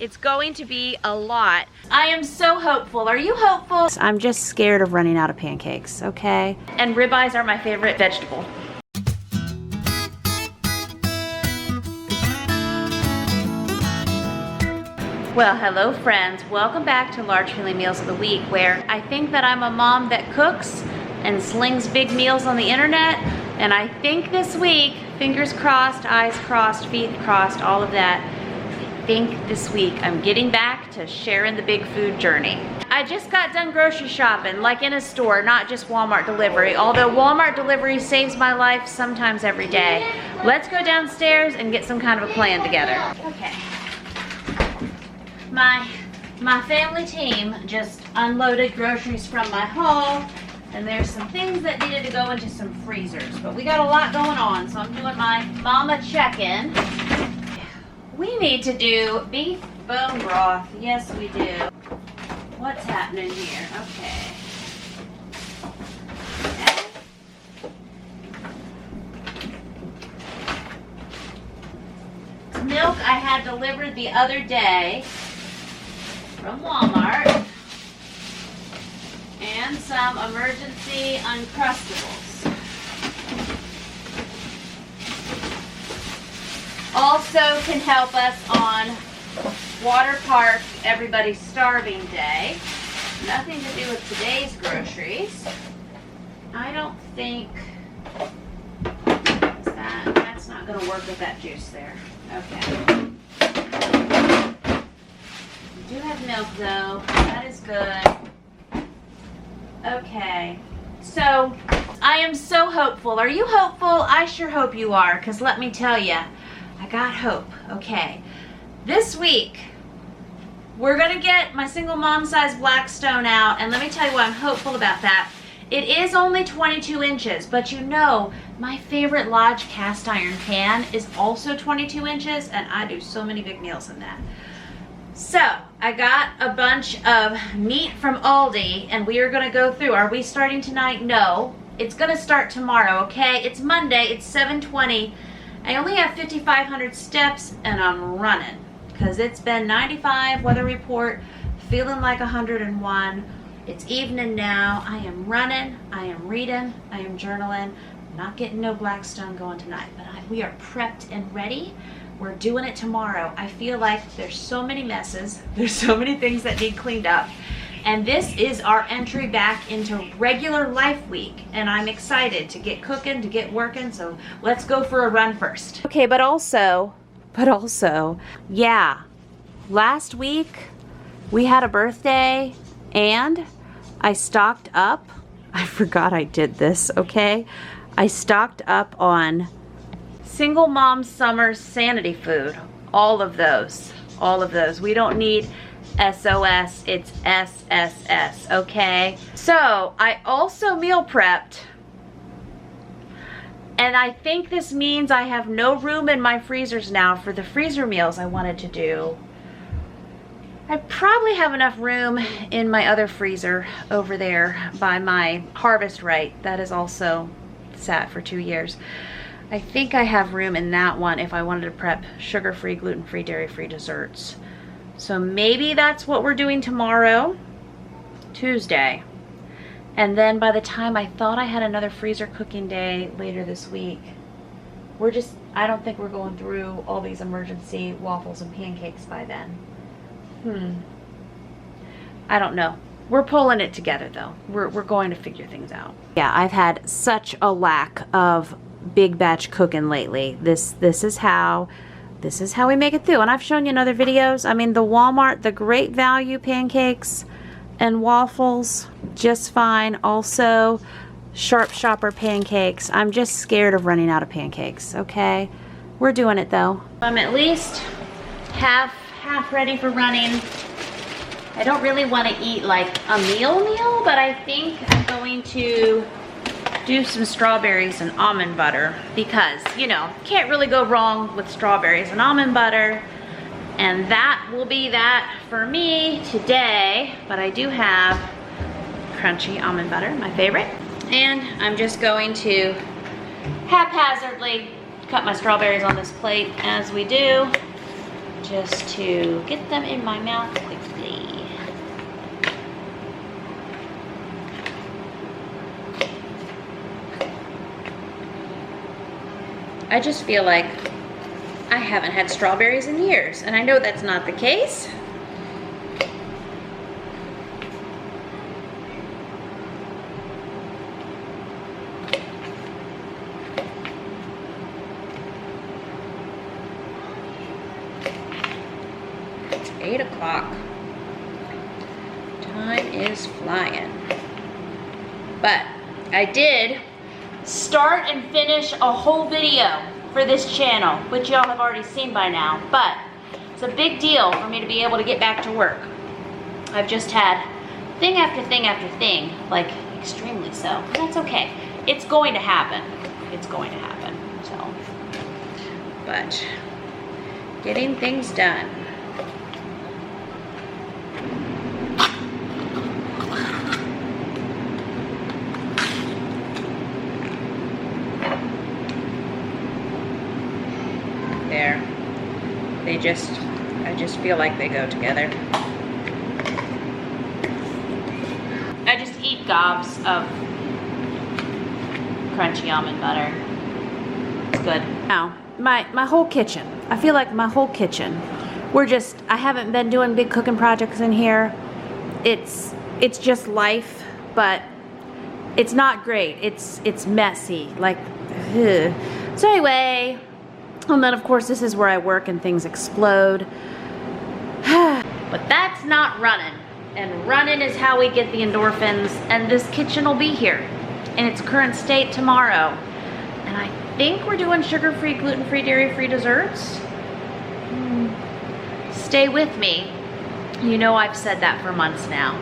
It's going to be a lot. I am so hopeful. Are you hopeful? I'm just scared of running out of pancakes, okay? And ribeyes are my favorite vegetable. Well, hello friends. Welcome back to Large Family Meals of the Week, where I think that I'm a mom that cooks and slings big meals on the internet. And I think this week, fingers crossed, eyes crossed, feet crossed, all of that, I think this week I'm getting back to sharing the big food journey. I just got done grocery shopping, like in a store, not just Walmart delivery, although Walmart delivery saves my life sometimes every day. Let's go downstairs and get some kind of a plan together. Okay. My family team just unloaded groceries from my haul, and there's some things that needed to go into some freezers, but we got a lot going on, so I'm doing my mama check-in. We need to do beef bone broth. Yes, we do. What's happening here? Okay. Milk I had delivered the other day from Walmart, and some emergency Uncrustables. Also can help us on Water Park Everybody's Starving Day. Nothing to do with today's groceries. I don't think that's not going to work with that juice there. Okay. We do have milk though. That is good. Okay. So I am so hopeful. Are you hopeful? I sure hope you are, because let me tell you, I got hope. Okay. This week, we're going to get my single mom size Blackstone out, and let me tell you why I'm hopeful about that. It is only 22 inches, but you know, my favorite Lodge cast iron pan is also 22 inches, and I do so many big meals in that. So, I got a bunch of meat from Aldi, and we are going to go through. Are we starting tonight? No. It's going to start tomorrow, okay? It's Monday. It's 7:20. I only have 5,500 steps, and I'm running, because it's been 95 weather report, feeling like 101. It's evening now. I am running, I am reading, I am journaling. I'm not getting no Blackstone going tonight, but we are prepped and ready. We're doing it tomorrow. I feel like there's so many messes. There's so many things that need cleaned up. And this is our entry back into regular life week. And I'm excited to get cooking, to get working. So let's go for a run first. Okay, but also, yeah, last week we had a birthday and I stocked up. I forgot I did this, okay? I stocked up on single mom summer sanity food. All of those. We don't need SOS, it's SSS, okay? So I also meal prepped, and I think this means I have no room in my freezers now for the freezer meals I wanted to do. I probably have enough room in my other freezer over there by my Harvest Right. That is also sat for 2 years. I think I have room in that one if I wanted to prep sugar-free, gluten-free, dairy-free desserts. So maybe that's what we're doing tomorrow, Tuesday. And then by the time I thought I had another freezer cooking day later this week, I don't think we're going through all these emergency waffles and pancakes by then. I don't know. We're pulling it together though. We're going to figure things out. Yeah, I've had such a lack of big batch cooking lately. This is how we make it through. And I've shown you in other videos. I mean, the Walmart, the Great Value pancakes and waffles, just fine. Also, Sharp Shopper pancakes. I'm just scared of running out of pancakes, okay? We're doing it though. I'm at least half ready for running. I don't really want to eat like a meal, but I think I'm going to do some strawberries and almond butter because, you know, can't really go wrong with strawberries and almond butter. And that will be that for me today. But I do have crunchy almond butter, my favorite. And I'm just going to haphazardly cut my strawberries on this plate as we do. just to get them in my mouth quickly. I just feel like I haven't had strawberries in years, and I know that's not the case. It's 8 o'clock. Time is flying. But I did start and finish a whole video for this channel, which y'all have already seen by now, but it's a big deal for me to be able to get back to work. I've just had thing after thing after thing, like extremely so, but that's okay. It's going to happen. It's going to happen, so. But getting things done. There. I just feel like they go together. I just eat gobs of crunchy almond butter. It's good. Now, my whole kitchen. I feel like my whole kitchen. I haven't been doing big cooking projects in here. It's just life, but it's not great. It's messy. Like, ugh. So anyway, and then of course this is where I work and things explode. But that's not running. And running is how we get the endorphins, and this kitchen will be here in its current state tomorrow. And I think we're doing sugar-free, gluten-free, dairy-free desserts. Stay with me. You know I've said that for months now.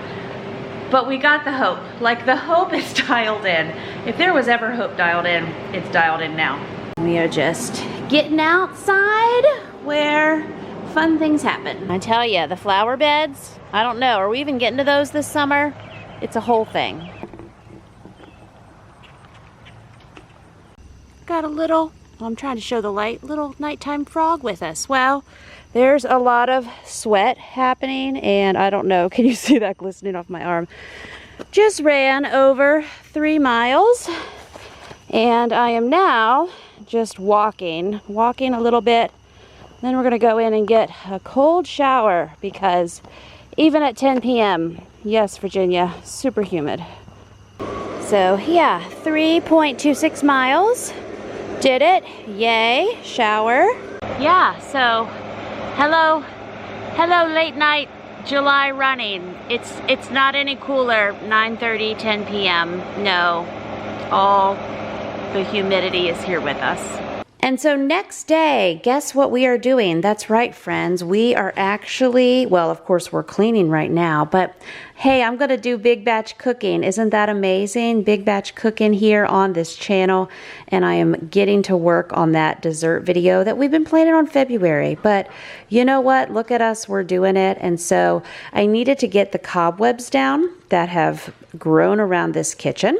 But we got the hope. Like, the hope is dialed in. If there was ever hope dialed in, it's dialed in now. We are just getting outside where fun things happen. I tell you, the flower beds, I don't know, are we even getting to those this summer? It's a whole thing. Got a little, I'm trying to show the light, little nighttime frog with us. Well, there's a lot of sweat happening, and I don't know, can you see that glistening off my arm? Just ran over 3 miles, and I am now just walking a little bit. Then we're gonna go in and get a cold shower because even at 10 p.m., yes, Virginia, super humid. So yeah, 3.26 miles. Did it, yay, shower. Yeah, so hello late night July running. It's not any cooler, 9:30, 10 p.m. No, all the humidity is here with us. And so next day, guess what we are doing? That's right, friends. We are actually, well, of course, we're cleaning right now, but hey, I'm going to do big batch cooking. Isn't that amazing? Big batch cooking here on this channel. And I am getting to work on that dessert video that we've been planning on February. But you know what? Look at us. We're doing it. And so I needed to get the cobwebs down that have grown around this kitchen.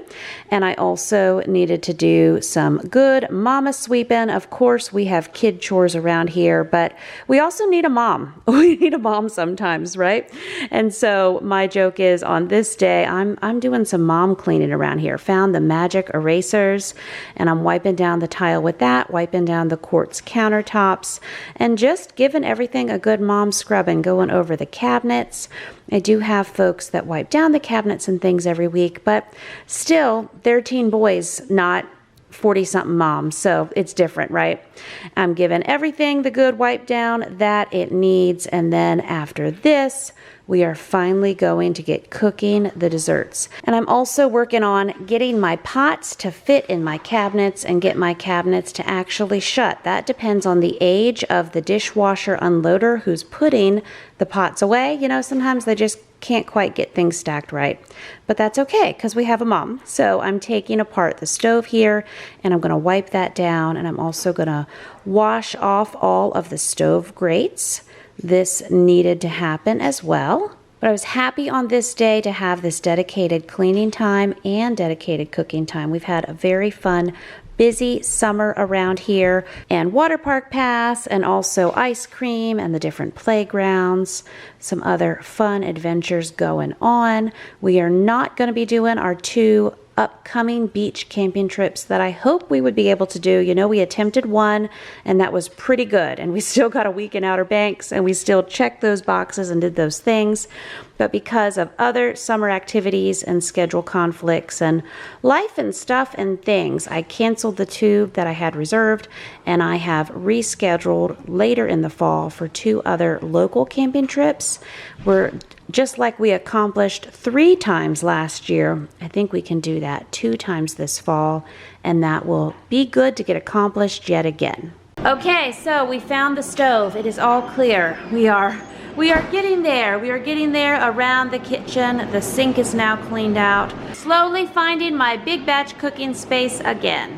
And I also needed to do some good mama sweeping. Of course, we have kid chores around here, but we also need a mom. We need a mom sometimes, right? And so my joke is on this day, I'm doing some mom cleaning around here. Found the magic erasers, and I'm wiping down the tile with that, wiping down the quartz countertops, and just giving everything a good mom scrubbing, going over the cabinets. I do have folks that wipe down the cabinets and things every week, but still, they're teen boys, not 40-something moms, so it's different, right? I'm giving everything the good wipe down that it needs, and then after this, we are finally going to get cooking the desserts. And I'm also working on getting my pots to fit in my cabinets and get my cabinets to actually shut. That depends on the age of the dishwasher unloader who's putting the pots away. You know, sometimes they just can't quite get things stacked right. But that's okay because we have a mom. So I'm taking apart the stove here and I'm going to wipe that down, and I'm also going to wash off all of the stove grates. This needed to happen as well. But I was happy on this day to have this dedicated cleaning time and dedicated cooking time. We've had a very fun busy summer around here, and water park pass, and also ice cream and the different playgrounds, some other fun adventures going on. We are not going to be doing our 2 upcoming beach camping trips that I hope we would be able to do. You know, we attempted one and that was pretty good, and we still got a week in Outer Banks and we still checked those boxes and did those things. But because of other summer activities and schedule conflicts and life and stuff and things, I canceled the 2 that I had reserved, and I have rescheduled later in the fall for 2 other local camping trips. We're just like we accomplished 3 times last year. I think we can do that 2 times this fall, and that will be good to get accomplished yet again. Okay, so we found the stove. It is all clear. We are getting there. We are getting there around the kitchen. The sink is now cleaned out. Slowly finding my big batch cooking space again.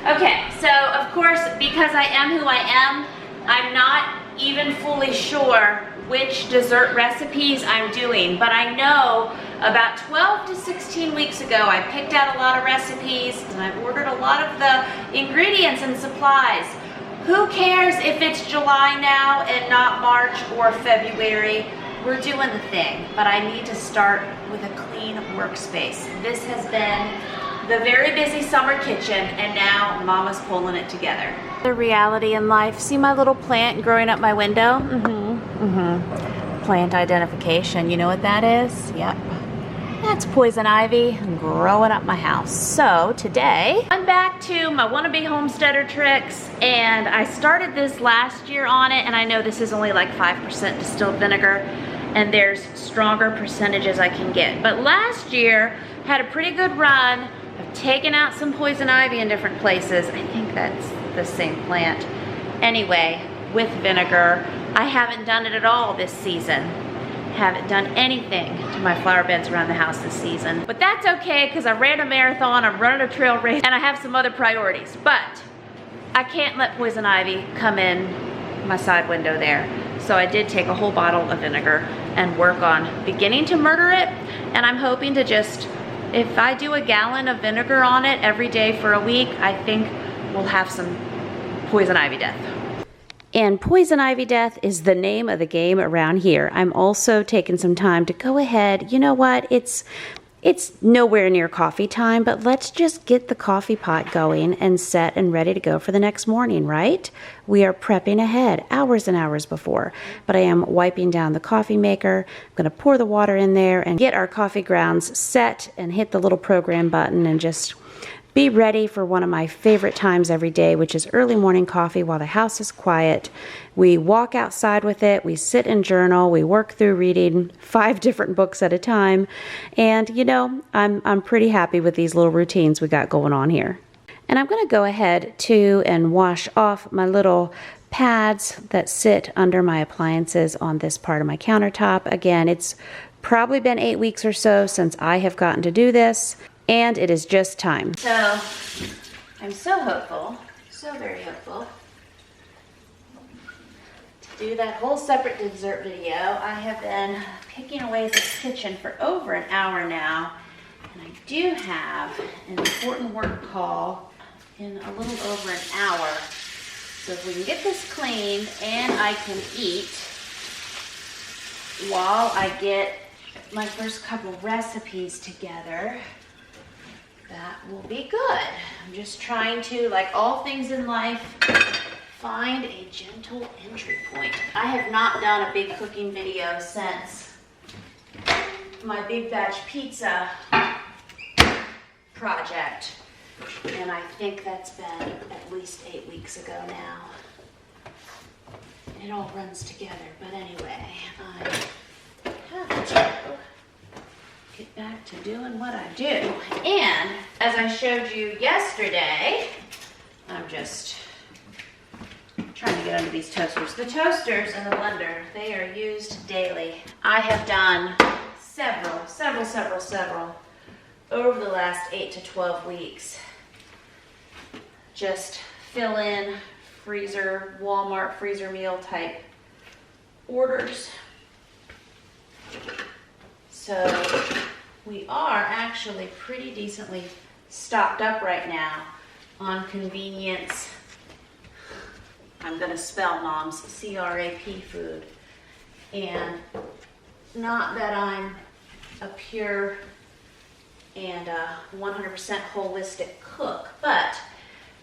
Okay, so of course, because I am who I am, I'm not even fully sure which dessert recipes I'm doing, but I know about 12 to 16 weeks ago I picked out a lot of recipes and I've ordered a lot of the ingredients and supplies. Who cares if it's July now and not March or February? We're doing the thing, but I need to start with a clean workspace. This has been the very busy summer kitchen, and now Mama's pulling it together. The reality in life. See my little plant growing up my window? Plant identification. You know what that is? Yep. That's poison ivy growing up my house. So today, I'm back to my wannabe homesteader tricks, and I started this last year on it, and I know this is only like 5% distilled vinegar, and there's stronger percentages I can get. But last year, had a pretty good run. I've taken out some poison ivy in different places. I think that's the same plant. Anyway, with vinegar, I haven't done it at all this season. Haven't done anything to my flower beds around the house this season. But that's okay, because I ran a marathon, I'm running a trail race, and I have some other priorities. But I can't let poison ivy come in my side window there. So I did take a whole bottle of vinegar and work on beginning to murder it. And I'm hoping to just, if I do a gallon of vinegar on it every day for a week, I think we'll have some poison ivy death. And poison ivy death is the name of the game around here. I'm also taking some time to go ahead. You know what? It's nowhere near coffee time, but let's just get the coffee pot going and set and ready to go for the next morning, right? We are prepping ahead, hours and hours before. But I am wiping down the coffee maker. I'm going to pour the water in there and get our coffee grounds set and hit the little program button and just be ready for one of my favorite times every day, which is early morning coffee while the house is quiet. We walk outside with it, we sit and journal, we work through reading 5 different books at a time, and you know, I'm pretty happy with these little routines we got going on here. And I'm going to go ahead too and wash off my little pads that sit under my appliances on this part of my countertop. Again, it's probably been 8 weeks or so since I have gotten to do this, and it is just time. So, I'm so hopeful, so very hopeful, to do that whole separate dessert video. I have been picking away at this kitchen for over an hour now, and I do have an important work call in a little over an hour. So if we can get this cleaned and I can eat while I get my first couple recipes together, that will be good. I'm just trying to, like all things in life, find a gentle entry point. I have not done a big cooking video since my big batch pizza project, and I think that's been at least 8 weeks ago now. It all runs together, but anyway, I have to get back to doing what I do. And as I showed you yesterday, I'm just trying to get under these toasters. The toasters and the blender, they are used daily. I have done several over the last 8 to 12 weeks. Just fill in freezer, Walmart freezer meal type orders. So we are actually pretty decently stocked up right now on convenience. I'm gonna spell mom's C-R-A-P food. And not that I'm a pure and 100% holistic cook, but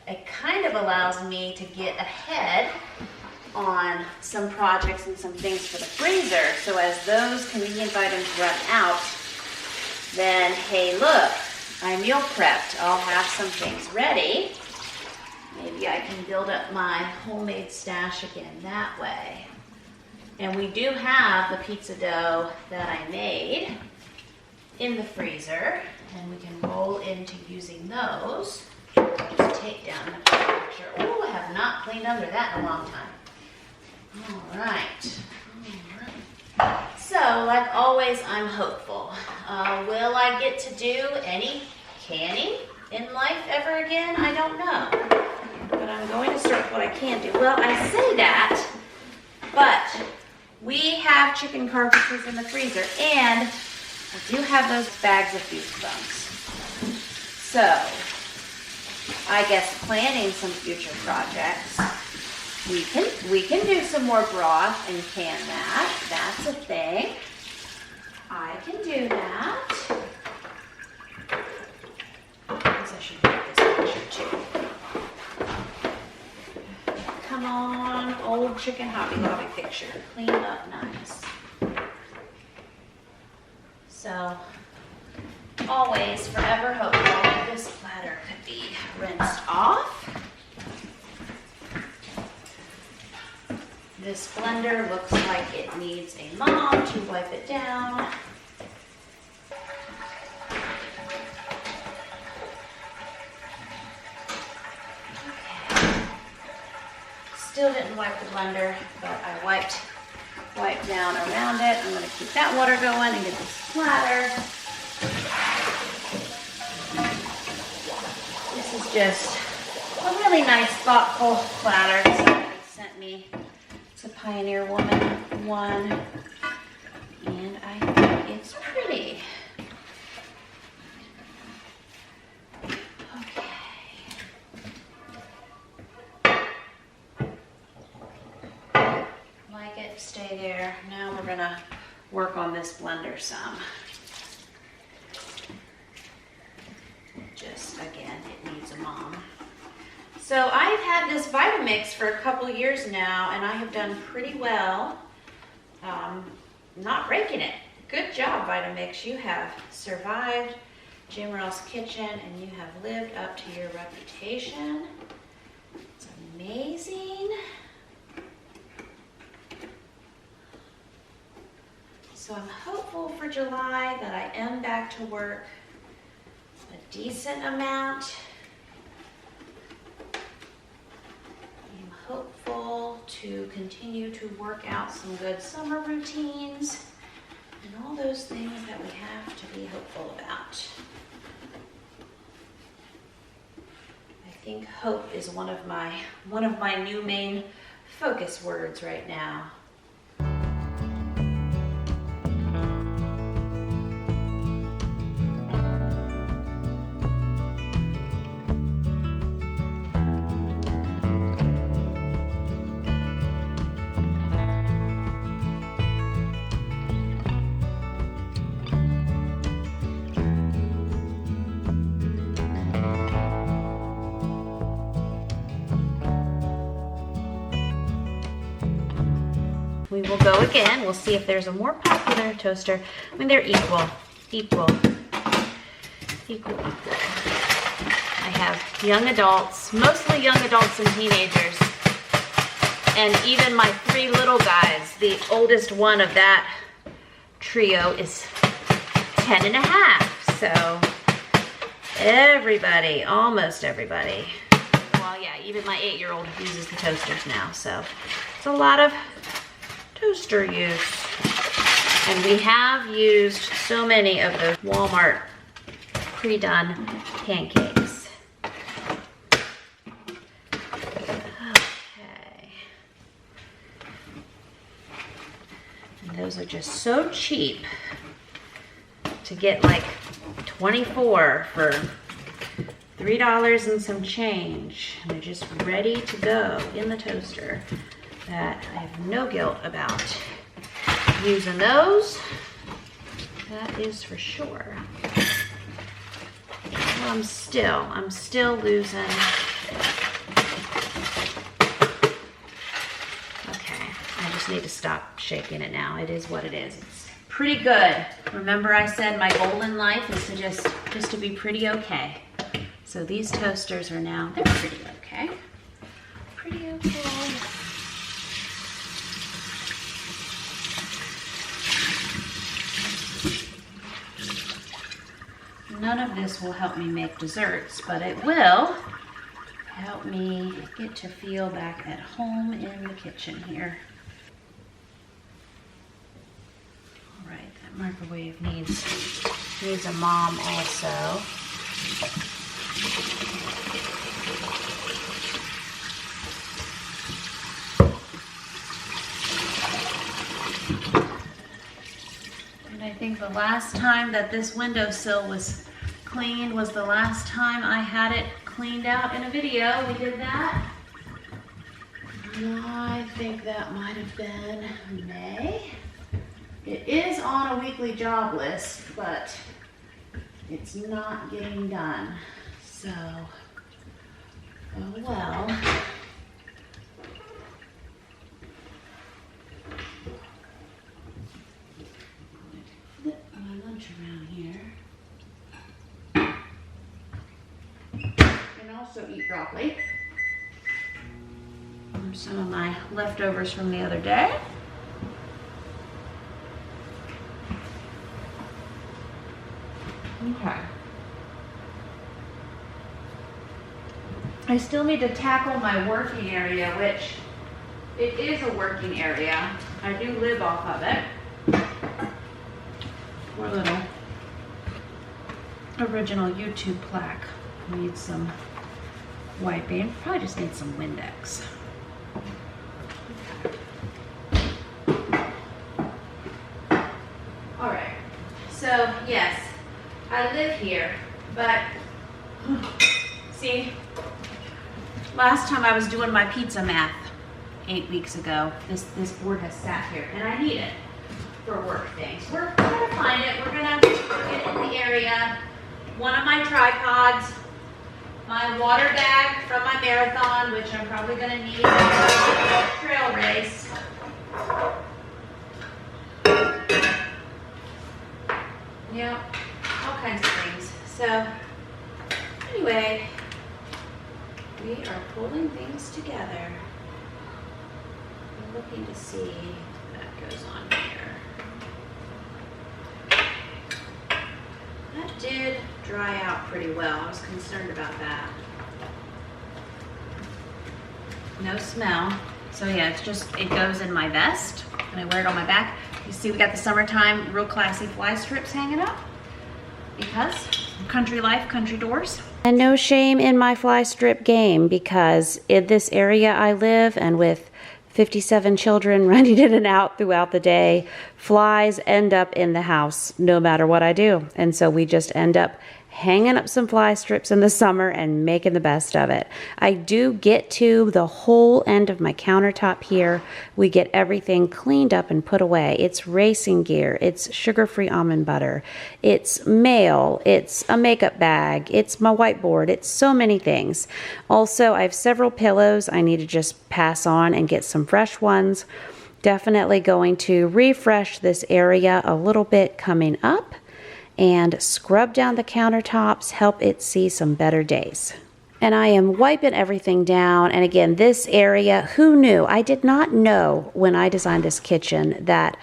it kind of allows me to get ahead on some projects and some things for the freezer. So as those convenience items run out, then hey, look, I meal prepped. I'll have some things ready. Maybe I can build up my homemade stash again that way. And we do have the pizza dough that I made in the freezer, and we can roll into using those. Just take down the picture. Oh, I have not cleaned under that in a long time. All right. So, like always, I'm hopeful. Will I get to do any canning in life ever again? I don't know. But I'm going to start with what I can do. Well, I say that, but we have chicken carcasses in the freezer, and I do have those bags of beef bones. So, I guess planning some future projects, we can do some more broth and can that. That's a thing. I can do that. I guess I should make this picture too. Come on, old chicken Hobby Lobby picture. Clean up nice. So, always, forever hopeful, this platter could be rinsed off. This blender looks like it needs a mop to wipe it down. Still didn't wipe the blender, but I wiped down around it. I'm gonna keep that water going and get this platter. This is just a really nice, thoughtful platter. Somebody sent me, it's a Pioneer Woman one, and I think it's pretty. Stay there. Now we're gonna work on this blender some. Just again, it needs a mom. So I've had this Vitamix for a couple years now, and I have done pretty well not breaking it. Good job, Vitamix. You have survived Jamerrill's kitchen, and you have lived up to your reputation. It's amazing. So I'm hopeful for July that I am back to work a decent amount. I'm hopeful to continue to work out some good summer routines and all those things that we have to be hopeful about. I think hope is one of my new main focus words right now. We will go again. We'll see if there's a more popular toaster. I mean, they're equal. I have young adults, mostly young adults and teenagers, and even my 3 little guys. The oldest one of that trio is 10 and a half. So everybody, almost everybody. Well, yeah, even my 8-year-old uses the toasters now. So it's a lot of toaster use. And we have used so many of those Walmart pre-done pancakes. Okay. And those are just so cheap to get like 24 for $3 and some change. And they're just ready to go in the toaster. That I have no guilt about using those. That is for sure. Well, I'm still losing. Okay, I just need to stop shaking it now. It is what it is. It's pretty good. Remember I said my goal in life is to just to be pretty okay. So these toasters are now, they're pretty okay. Pretty okay. None of this will help me make desserts, but it will help me get to feel back at home in the kitchen here. All right, that microwave needs a mom also. And I think the last time that this windowsill was cleaned was the last time I had it cleaned out in a video. We did that. I think that might have been May. It is on a weekly job list, but it's not getting done. So, oh well. Flip my lunch around here. And also eat broccoli. Some of my leftovers from the other day. Okay. I still need to tackle my working area, which it is a working area. I do live off of it. Poor little original YouTube plaque needs some wiping. Probably just need some Windex. All right. So yes, I live here, but see, last time I was doing my pizza math 8 weeks ago, this board has sat here, and I need it for work things. We're gonna find it. We're gonna get it in the area. One of my tripods, my water bag from my marathon, which I'm probably gonna need for the trail race. Yeah, all kinds of things. So anyway, we are pulling things together. I'm looking to see if that goes on here. That did dry out pretty well. I was concerned about that. No smell. So yeah, it's just, it goes in my vest and I wear it on my back. You see we got the summertime real classy fly strips hanging up because country life, country doors. And no shame in my fly strip game, because in this area I live, and with 57 children running in and out throughout the day, flies end up in the house no matter what I do. And so we just end up hanging up some fly strips in the summer and making the best of it. I do get to the whole end of my countertop here. We get everything cleaned up and put away. It's racing gear, it's sugar-free almond butter, it's mail, it's a makeup bag, it's my whiteboard, it's so many things. Also, I have several pillows I need to just pass on and get some fresh ones. Definitely going to refresh this area a little bit coming up, and scrub down the countertops, help it see some better days. And I am wiping everything down. And again, this area, who knew? I did not know when I designed this kitchen that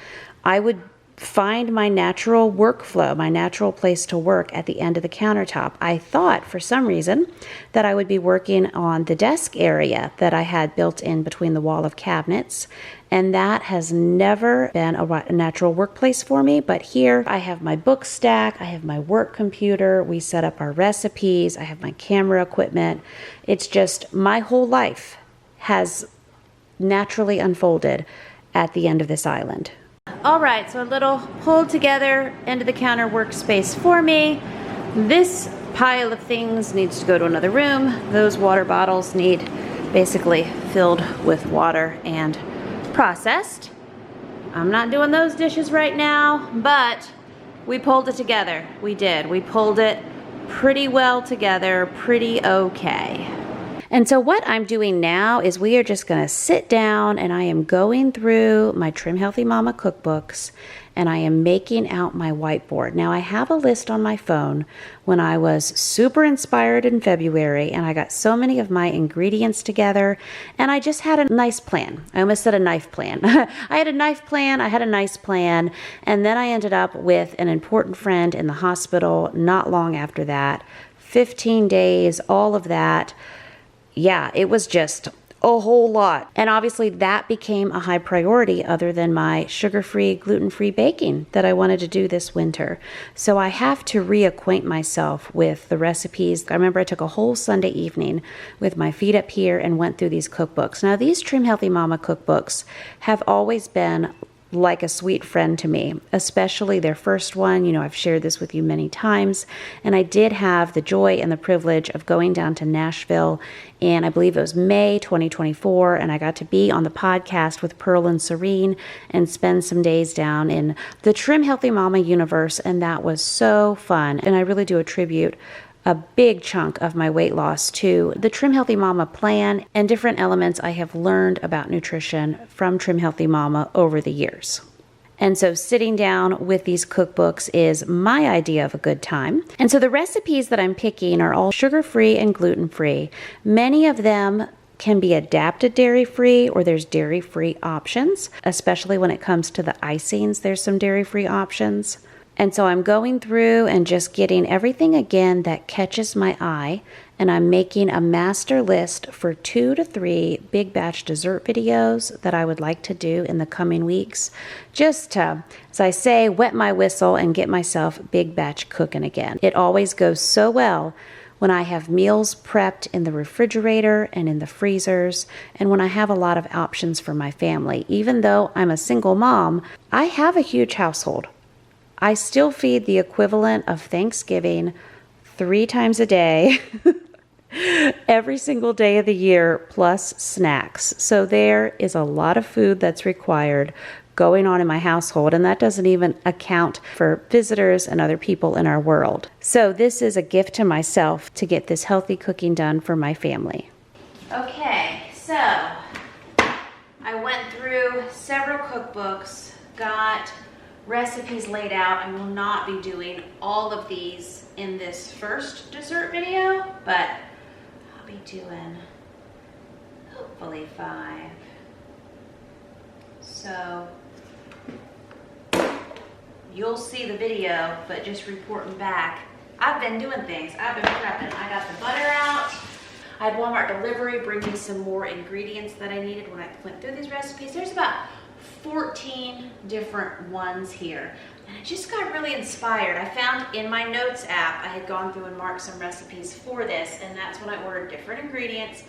I would find my natural workflow, my natural place to work at the end of the countertop. I thought for some reason that I would be working on the desk area that I had built in between the wall of cabinets, and that has never been a natural workplace for me. But here I have my book stack, I have my work computer, we set up our recipes, I have my camera equipment. It's just my whole life has naturally unfolded at the end of this island. All right, so a little pulled together end of the counter workspace for me. This pile of things needs to go to another room. Those water bottles need basically filled with water and processed. I'm not doing those dishes right now, but we pulled it together. We did. We pulled it pretty well together, pretty okay. And so what I'm doing now is we are just gonna sit down and I am going through my Trim Healthy Mama cookbooks and I am making out my whiteboard. Now I have a list on my phone when I was super inspired in February and I got so many of my ingredients together and I just had a nice plan. I almost said a knife plan. I had a knife plan, I had a nice plan, and then I ended up with an important friend in the hospital not long after that. 15 days, all of that. Yeah, it was just a whole lot. And obviously that became a high priority other than my sugar-free, gluten-free baking that I wanted to do this winter. So I have to reacquaint myself with the recipes. I remember I took a whole Sunday evening with my feet up here and went through these cookbooks. Now these Trim Healthy Mama cookbooks have always been like a sweet friend to me, especially their first one. You know, I've shared this with you many times, and I did have the joy and the privilege of going down to Nashville in, I believe it was May 2024, and I got to be on the podcast with Pearl and Serene and spend some days down in the Trim Healthy Mama universe, and that was so fun. And I really do attribute a big chunk of my weight loss to the Trim Healthy Mama plan and different elements I have learned about nutrition from Trim Healthy Mama over the years. And so sitting down with these cookbooks is my idea of a good time. And so the recipes that I'm picking are all sugar-free and gluten-free. Many of them can be adapted dairy-free, or there's dairy-free options, especially when it comes to the icings, there's some dairy-free options. And so I'm going through and just getting everything again that catches my eye, and I'm making a master list for 2 to 3 big batch dessert videos that I would like to do in the coming weeks, just to, as I say, wet my whistle and get myself big batch cooking again. It always goes so well when I have meals prepped in the refrigerator and in the freezers, and when I have a lot of options for my family. Even though I'm a single mom, I have a huge household. I still feed the equivalent of Thanksgiving 3 times a day, every single day of the year, plus snacks. So there is a lot of food that's required going on in my household, and that doesn't even account for visitors and other people in our world. So this is a gift to myself to get this healthy cooking done for my family. Okay, so I went through several cookbooks, got recipes laid out. I will not be doing all of these in this first dessert video, but I'll be doing hopefully 5. So you'll see the video, but just reporting back. I've been doing things. I've been prepping. I got the butter out. I had Walmart delivery bring me some more ingredients that I needed when I went through these recipes. There's about 14 different ones here, and I just got really inspired. I found in my notes app, I had gone through and marked some recipes for this, and that's when I ordered different ingredients.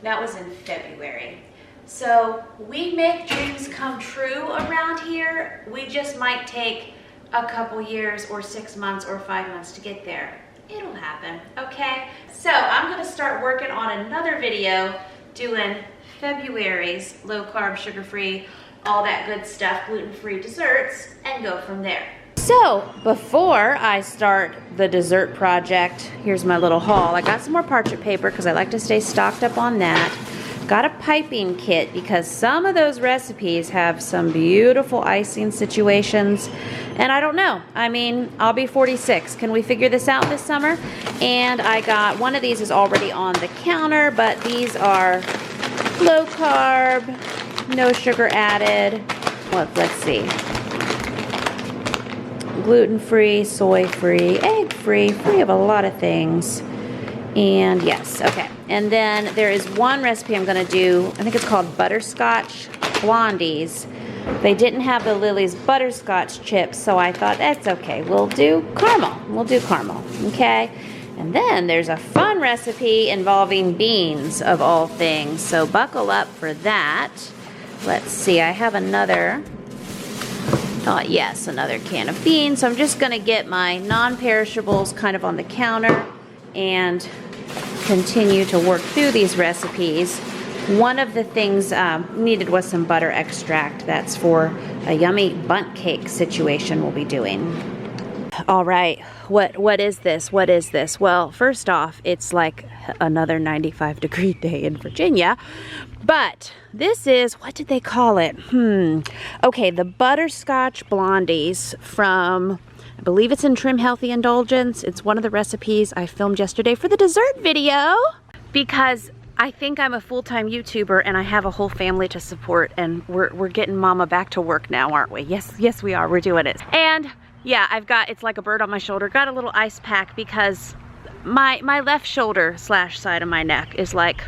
That was in February. So we make dreams come true around here. We just might take a couple years or 6 months or 5 months to get there. It'll happen, okay? So I'm gonna start working on another video doing February's low carb, sugar-free, all that good stuff, gluten-free desserts, and go from there. So before I start the dessert project, here's my little haul. I got some more parchment paper because I like to stay stocked up on that. Got a piping kit because some of those recipes have some beautiful icing situations, and I don't know. I mean, I'll be 46. Can we figure this out this summer? And I got, one of these is already on the counter, but these are low carb, no sugar added. Let's see. Gluten-free, soy-free, egg-free, free of a lot of things. And yes, okay. And then there is one recipe I'm gonna do, I think it's called Butterscotch Blondies. They didn't have the Lily's butterscotch chips, so I thought that's okay. We'll do caramel. We'll do caramel, okay? And then there's a fun recipe involving beans of all things, so buckle up for that. Let's see, I have another thought, yes, another can of beans. So I'm just gonna get my non-perishables kind of on the counter and continue to work through these recipes. One of the things needed was some butter extract. That's for a yummy bundt cake situation we'll be doing. All right, what is this? What is this? Well, first off, it's like another 95-degree day in Virginia, but this is, what did they call it? Okay, the butterscotch blondies from, I believe it's in Trim Healthy Indulgence. It's one of the recipes I filmed yesterday for the dessert video, because I think I'm a full-time YouTuber and I have a whole family to support, and we're getting mama back to work now, aren't we? Yes we are, we're doing it. And yeah, I've got, it's like a bird on my shoulder, got a little ice pack because my left shoulder / side of my neck is like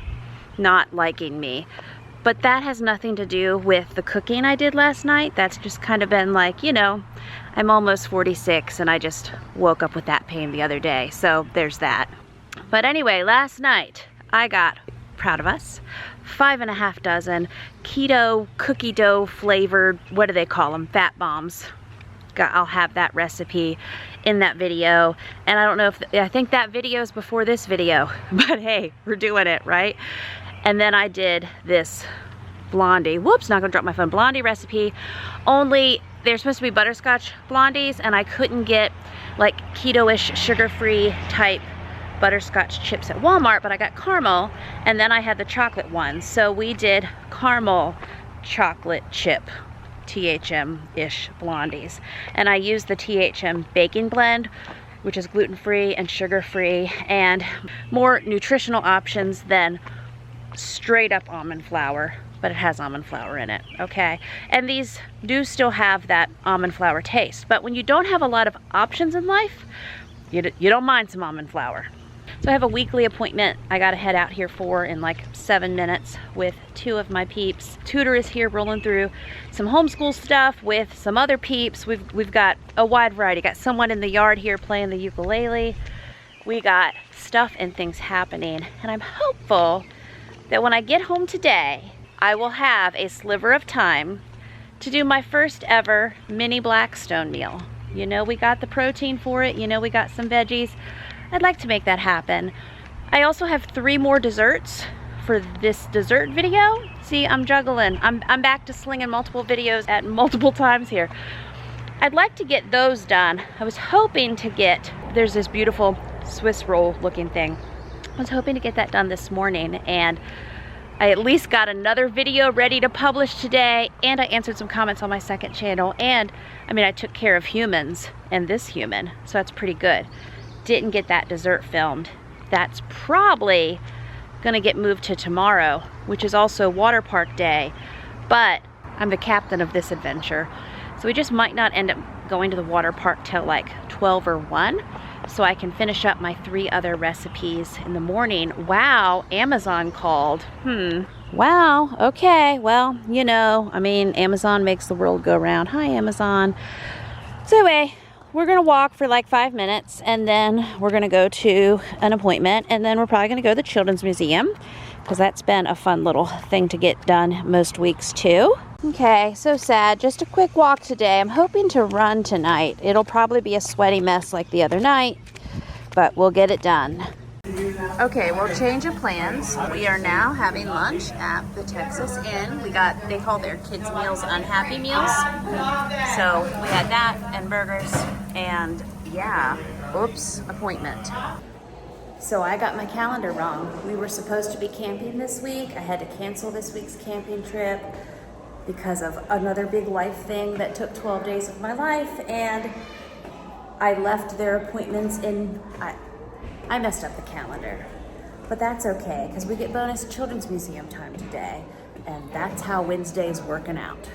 not liking me. But that has nothing to do with the cooking I did last night. That's just kind of been like, you know, I'm almost 46 and I just woke up with that pain the other day. So there's that. But anyway, last night I got, proud of us, 5.5 dozen keto cookie dough flavored, what do they call them? Fat bombs. I'll have that recipe in that video, and I don't know if, I think that video is before this video, but hey, we're doing it, right? And then I did this blondie, whoops, not gonna drop my phone, blondie recipe, only they're supposed to be butterscotch blondies, and I couldn't get like keto-ish, sugar-free type butterscotch chips at Walmart, but I got caramel, and then I had the chocolate ones, so we did caramel chocolate chip THM-ish blondies. And I used the THM baking blend, which is gluten-free and sugar-free and more nutritional options than straight up almond flour, but it has almond flour in it, okay? And these do still have that almond flour taste, but when you don't have a lot of options in life, you don't mind some almond flour. So I have a weekly appointment I gotta head out here for in like 7 minutes with 2 of my peeps. Tutor is here rolling through some homeschool stuff with some other peeps. We've got a wide variety. Got someone in the yard here playing the ukulele. We got stuff and things happening, and I'm hopeful that when I get home today, I will have a sliver of time to do my first ever mini Blackstone meal. You know, we got the protein for it. You know, we got some veggies. I'd like to make that happen. I also have 3 more desserts for this dessert video. See, I'm juggling. I'm back to slinging multiple videos at multiple times here. I'd like to get those done. I was hoping to get, there's this beautiful Swiss roll looking thing. I was hoping to get that done this morning, and I at least got another video ready to publish today, and I answered some comments on my second channel, and I mean, I took care of humans and this human, so that's pretty good. Didn't get that dessert filmed. That's probably gonna get moved to tomorrow, which is also water park day, but I'm the captain of this adventure, so we just might not end up going to the water park till like 12 or 1, so I can finish up my 3 other recipes in the morning. Wow, Amazon called. Wow, okay, well, you know, I mean, Amazon makes the world go round. Hi, Amazon. So anyway, we're gonna walk for like 5 minutes, and then we're gonna go to an appointment, and then we're probably gonna go to the Children's Museum, because that's been a fun little thing to get done most weeks too. Okay, so sad, just a quick walk today. I'm hoping to run tonight. It'll probably be a sweaty mess like the other night, but we'll get it done. Okay, well, change of plans. We are now having lunch at the Texas Inn. We got, they call their kids' meals unhappy meals. So we had that and burgers, and yeah, oops, appointment. So I got my calendar wrong. We were supposed to be camping this week. I had to cancel this week's camping trip because of another big life thing that took 12 days of my life, and I left their appointments in, I messed up the calendar, but that's okay, because we get bonus Children's Museum time today, and that's how Wednesday's working out.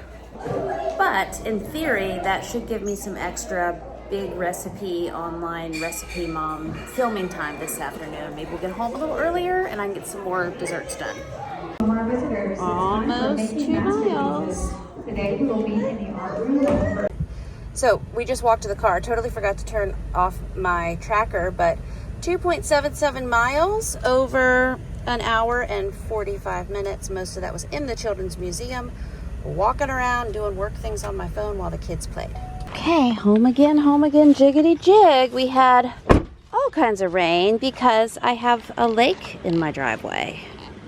But in theory, that should give me some extra big recipe, online recipe mom filming time this afternoon. Maybe we'll get home a little earlier and I can get some more desserts done. Almost 2 miles. Today we will be in the art room. So we just walked to the car. Totally forgot to turn off my tracker, but 2.77 miles over an hour and 45 minutes. Most of that was in the Children's Museum. walking around doing work things on my phone while the kids played. Okay, home again, jiggity jig. We had all kinds of rain because I have a lake in my driveway.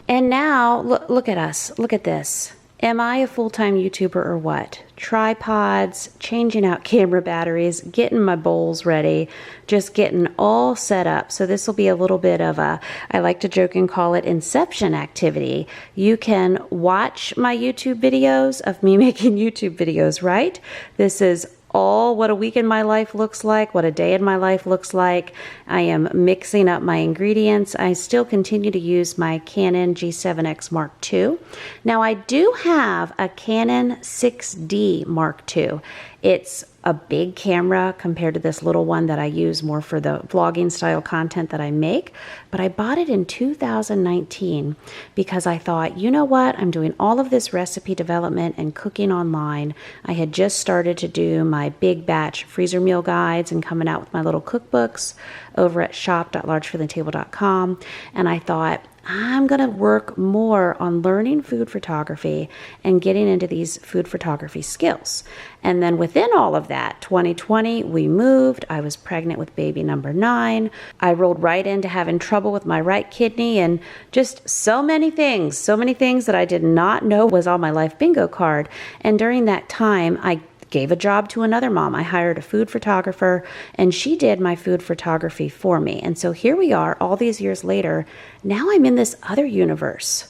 And now, look at us. Look at this. Am I a full-time YouTuber or what? Tripods, changing out camera batteries, getting my bowls ready, just getting all set up. So this will be a little bit of a, I like to joke and call it inception activity. You can watch my YouTube videos of me making YouTube videos, right? This is all what a week in my life looks like, what a day in my life looks like. I am mixing up my ingredients. I still continue to use my Canon G7X Mark II. Now I do have a Canon 6D Mark II. It's a big camera compared to this little one that I use more for the vlogging style content that I make. But I bought it in 2019 because I thought, you know what? I'm doing all of this recipe development and cooking online. I had just started to do my big batch freezer meal guides and coming out with my little cookbooks over at shop.largefamilietable.com. And I thought, I'm going to work more on learning food photography and getting into these food photography skills. And then within all of that, 2020, we moved. I was pregnant with baby number 9. I rolled right into having trouble with my right kidney and just so many things that I did not know was on my life bingo card. And during that time, I gave a job to another mom. I hired a food photographer and she did my food photography for me. And so here we are all these years later. Now I'm in this other universe.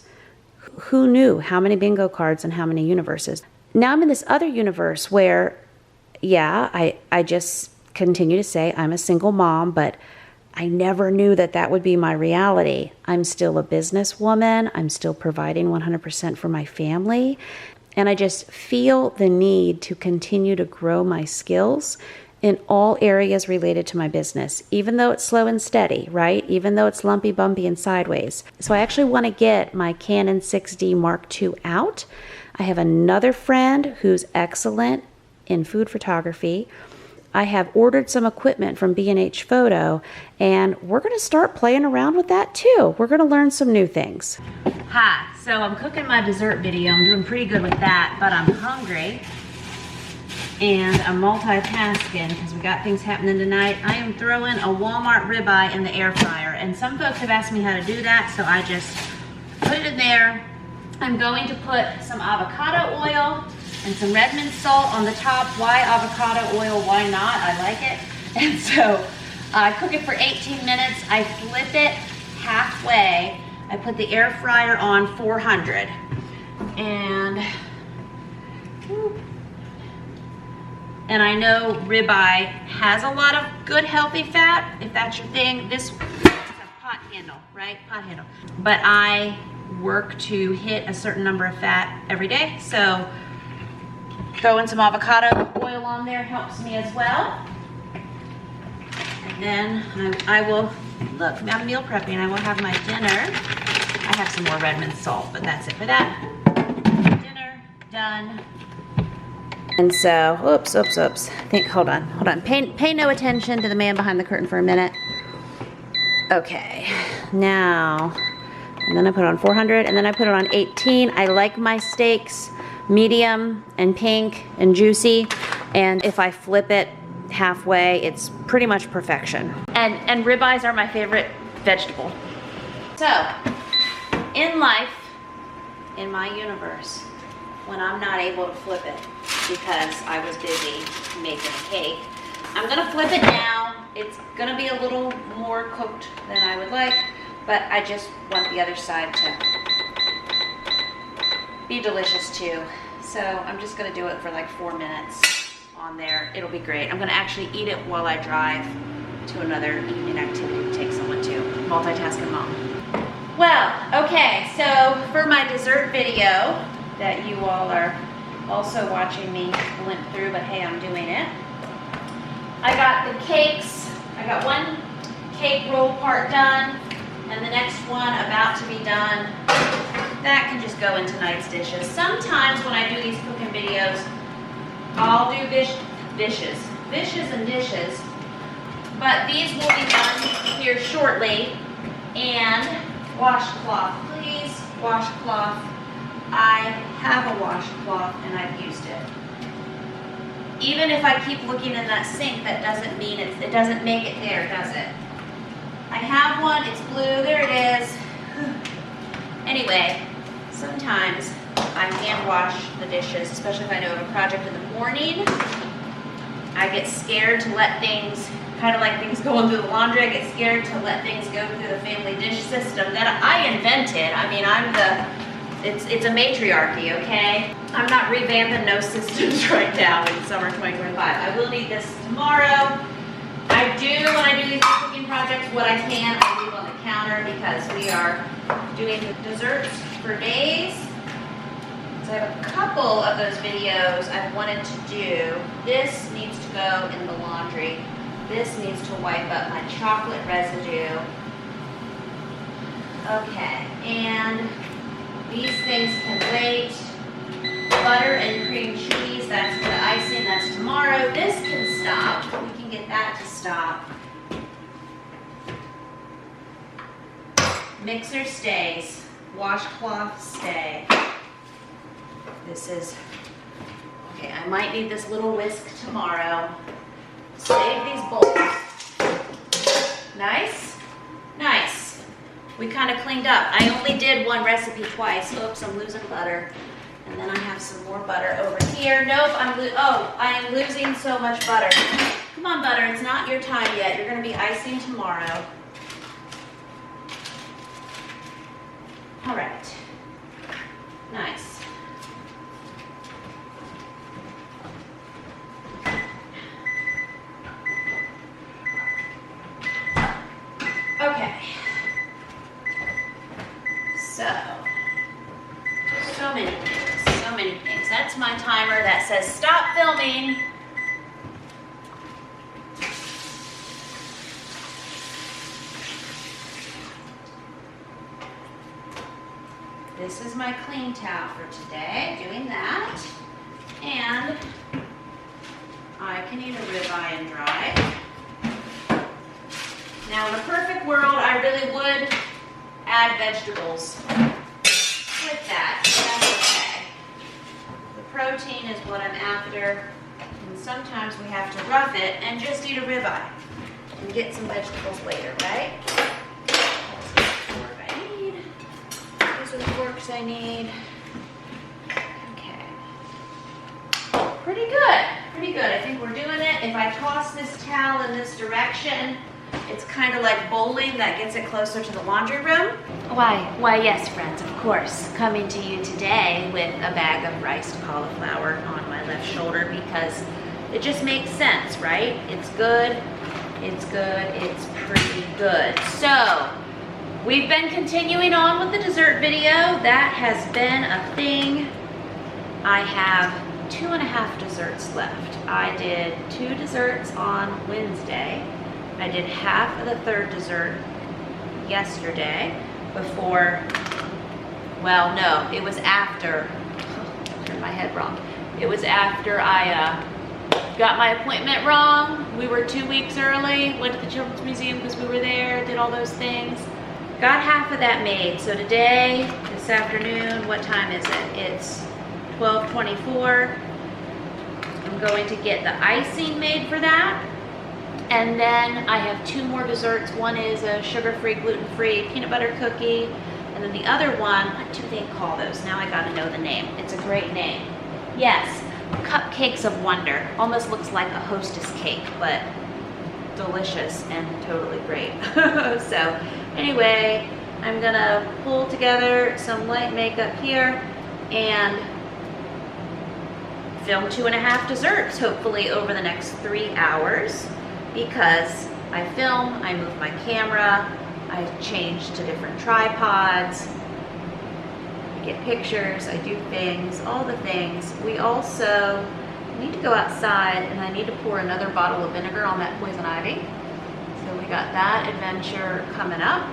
Who knew how many bingo cards and how many universes? Now I'm in this other universe where, yeah, I just continue to say I'm a single mom, but I never knew that that would be my reality. I'm still a businesswoman. I'm still providing 100% for my family. And I just feel the need to continue to grow my skills in all areas related to my business, even though it's slow and steady, right? Even though it's lumpy, bumpy, and sideways. So I actually want to get my Canon 6D Mark II out. I have another friend who's excellent in food photography. I have ordered some equipment from B&H Photo, and we're going to start playing around with that too. We're going to learn some new things. Hi, so I'm cooking my dessert video. I'm doing pretty good with that, but I'm hungry and I'm multitasking because we got things happening tonight. I am throwing a Walmart ribeye in the air fryer, and some folks have asked me how to do that, so I just put it in there. I'm going to put some avocado oil and some Redmond salt on the top. Why avocado oil? Why not? I like it. And so I cook it for 18 minutes. I flip it halfway. I put the air fryer on 400. And I know ribeye has a lot of good healthy fat. If that's your thing, this is a pot handle, right? Pot handle. But I work to hit a certain number of fat every day. So throwing some avocado oil on there helps me as well. And then I will, look, I'm meal prepping. I will have my dinner. I have some more Redmond salt, but that's it for that. Dinner done. And so, oops. Hold on. Pay no attention to the man behind the curtain for a minute. Okay, now, and then I put it on 400, and then I put it on 18. I like my steaks medium and pink and juicy, and if I flip it halfway, it's pretty much perfection. And ribeyes are my favorite vegetable. So, in life, in my universe, when I'm not able to flip it because I was busy making a cake, I'm gonna flip it now. It's gonna be a little more cooked than I would like, but I just want the other side to be delicious too. So I'm just gonna do it for like 4 minutes on there. It'll be great. I'm gonna actually eat it while I drive to another evening activity to take someone to. Multitasking mom. Well, okay, so for my dessert video that you all are also watching me limp through, but hey, I'm doing it. I got the cakes. I got one cake roll part done, and the next one about to be done. That can just go in tonight's dishes. Sometimes when I do these cooking videos, I'll do dishes and dishes, but these will be done here shortly. And washcloth, please, washcloth. I have a washcloth and I've used it. Even if I keep looking in that sink, that doesn't mean it doesn't make it there, does it? I have one, it's blue, there it is. Anyway, sometimes I hand wash the dishes, especially if I know of a project in the morning. I get scared to let things, kind of like things going through the laundry, I get scared to let things go through the family dish system that I invented. I mean, it's a matriarchy, okay? I'm not revamping no systems right now in summer 2025. I will need this tomorrow. I do, when I do these cooking projects, what I can, I leave on the counter because we are doing desserts for days. So I have a couple of those videos I've wanted to do. This needs to go in the laundry. This needs to wipe up my chocolate residue. Okay, and these things can wait. Butter and cream cheese, that's for the icing, that's tomorrow. This can stop. We can get that to stop. Mixer stays. Washcloth stay. This is, okay, I might need this little whisk tomorrow. Save these bowls. Nice? Nice. We kind of cleaned up. I only did one recipe twice. Oops, I'm losing butter. And then I have some more butter over here. Nope, I am losing so much butter. Come on, butter, it's not your time yet. You're gonna be icing tomorrow. All right, nice. Okay, so many things, so many things. That's my timer that says stop filming. This is my clean towel for today, doing that. And I can eat a ribeye and dry. Now in a perfect world, I really would add vegetables with that, that's okay. The protein is what I'm after, and sometimes we have to rough it and just eat a ribeye and get some vegetables later, right? These are the forks I need. Okay. Pretty good, pretty good. I think we're doing it. If I toss this towel in this direction, it's kind of like bowling, that gets it closer to the laundry room. Why yes, friends, of course. Coming to you today with a bag of riced cauliflower on my left shoulder because it just makes sense, right? It's good, it's pretty good. So, we've been continuing on with the dessert video. That has been a thing. I have 2.5 desserts left. I did 2 desserts on Wednesday. I did half of the 3rd dessert yesterday before, well, no, it was after, I turned my head wrong. It was after I got my appointment wrong. We were 2 weeks early, went to the Children's Museum because we were there, did all those things. Got half of that made. So today, this afternoon, what time is it? It's 12:24. I'm going to get the icing made for that. And then I have 2 more desserts. One is a sugar-free, gluten-free peanut butter cookie. And then the other one, what do they call those? Now I gotta know the name. It's a great name. Yes, Cupcakes of Wonder. Almost looks like a Hostess cake, but delicious and totally great. So anyway, I'm gonna pull together some light makeup here and film 2.5 desserts, hopefully over the next 3 hours. Because I film, I move my camera, I change to different tripods, I get pictures, I do things, all the things. We also need to go outside and I need to pour another bottle of vinegar on that poison ivy. So we got that adventure coming up.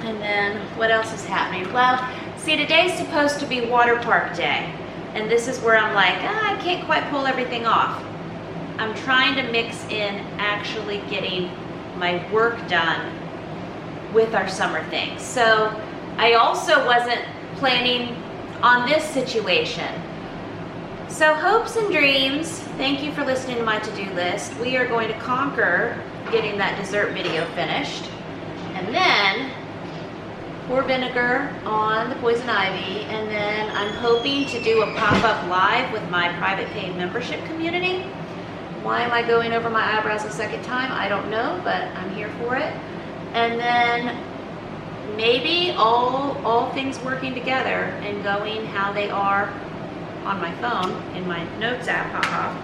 And then what else is happening? Well, see, today's supposed to be water park day. And this is where I'm like, I can't quite pull everything off. I'm trying to mix in actually getting my work done with our summer things. So I also wasn't planning on this situation. So hopes and dreams, thank you for listening to my to-do list. We are going to conquer getting that dessert video finished. And then pour vinegar on the poison ivy. And then I'm hoping to do a pop-up live with my private paid membership community. Why am I going over my eyebrows a second time? I don't know, but I'm here for it. And then maybe all things working together and going how they are on my phone in my notes app, haha.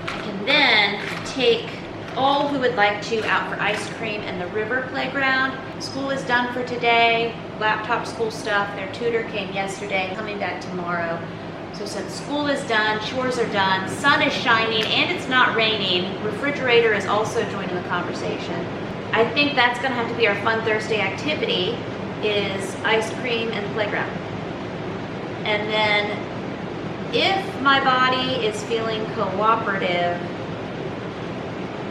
I can then take all who would like to out for ice cream in the river playground. School is done for today. Laptop school stuff. Their tutor came yesterday, coming back tomorrow. So since school is done, chores are done, sun is shining, and it's not raining, refrigerator is also joining the conversation. I think that's gonna have to be our fun Thursday activity, is ice cream and the playground. And then if my body is feeling cooperative,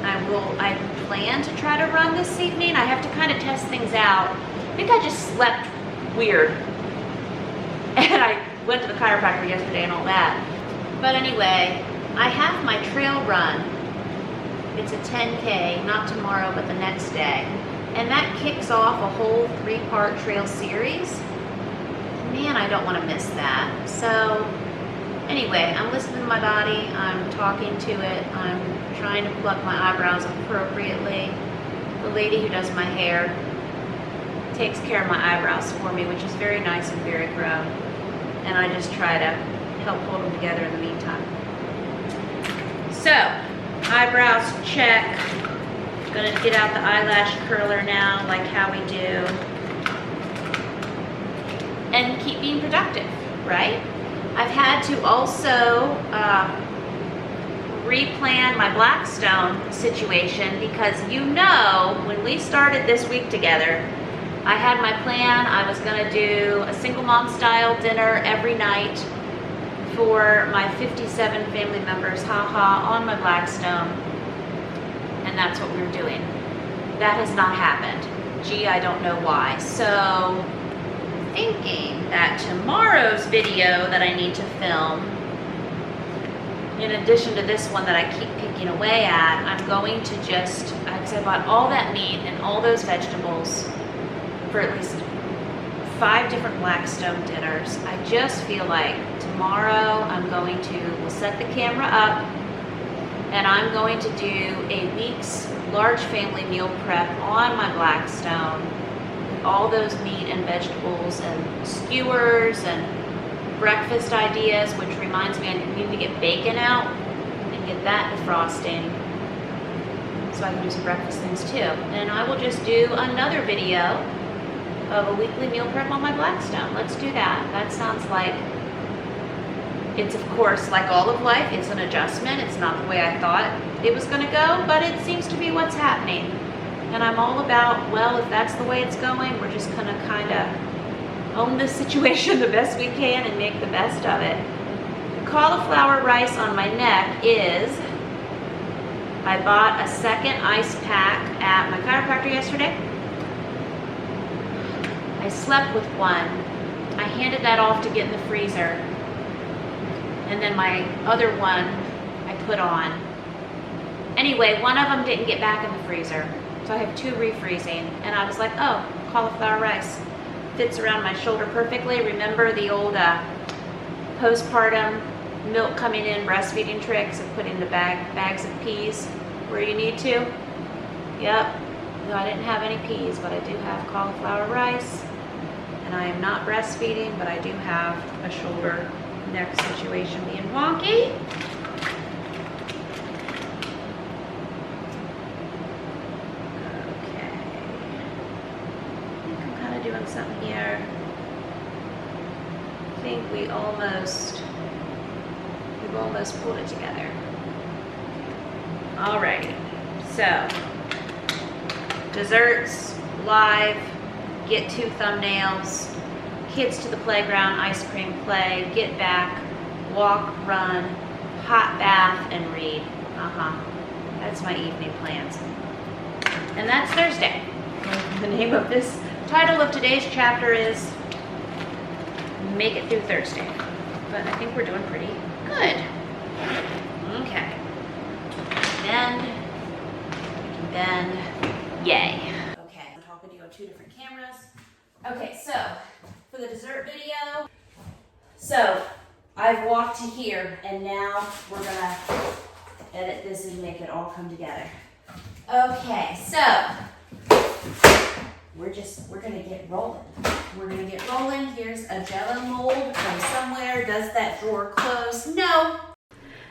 I plan to try to run this evening. I have to kind of test things out. I think I just slept weird. And I went to the chiropractor yesterday and all that. But anyway, I have my trail run. It's a 10K, not tomorrow, but the next day. And that kicks off a whole 3-part trail series. Man, I don't want to miss that. So anyway, I'm listening to my body. I'm talking to it. I'm trying to pluck my eyebrows appropriately. The lady who does my hair takes care of my eyebrows for me, which is very nice and very grown. And I just try to help hold them together in the meantime. So, eyebrows check. Gonna get out the eyelash curler now, like how we do. And keep being productive, right? I've had to also replan my Blackstone situation because when we started this week together, I had my plan. I was gonna do a single mom style dinner every night for my 57 family members, haha, on my Blackstone. And that's what we were doing. That has not happened. Gee, I don't know why. So, thinking that tomorrow's video that I need to film, in addition to this one that I keep picking away at, I'm going to just, because I bought all that meat and all those vegetables for at least 5 different Blackstone dinners. I just feel like tomorrow we'll set the camera up and I'm going to do a week's large family meal prep on my Blackstone with all those meat and vegetables and skewers and breakfast ideas, which reminds me I need to get bacon out and get that defrosting so I can do some breakfast things too. And I will just do another video of a weekly meal prep on my Blackstone. Let's do that. That sounds like, it's of course like all of life, it's an adjustment. It's not the way I thought it was gonna go, but it seems to be what's happening. And I'm all about, well, if that's the way it's going, we're just gonna kind of own this situation the best we can and make the best of it. The cauliflower rice on my neck is, I bought a second ice pack at my chiropractor yesterday. I slept with one. I handed that off to get in the freezer. And then my other one I put on. Anyway, one of them didn't get back in the freezer. So I have 2 refreezing. And I was like, oh, cauliflower rice. Fits around my shoulder perfectly. Remember the old postpartum milk coming in breastfeeding tricks of putting the bags of peas where you need to? Yep. No, I didn't have any peas, but I do have cauliflower rice. And I am not breastfeeding, but I do have a shoulder neck situation being wonky. Okay. I think I'm kind of doing something here. I think we've almost pulled it together. Alrighty. So, desserts, live, get 2 thumbnails, kids to the playground, ice cream play, get back, walk, run, hot bath, and read. That's my evening plans. And that's Thursday. The title of today's chapter is make it through Thursday. But I think we're doing pretty good. Okay. Bend, yay. Okay, I'm talking to you on 2 different cameras. Okay, so for the dessert video, so I've walked to here and now we're gonna edit this and make it all come together. Okay, so we're gonna get rolling. We're gonna get rolling. Here's a Jello mold from somewhere. Does that drawer close? No.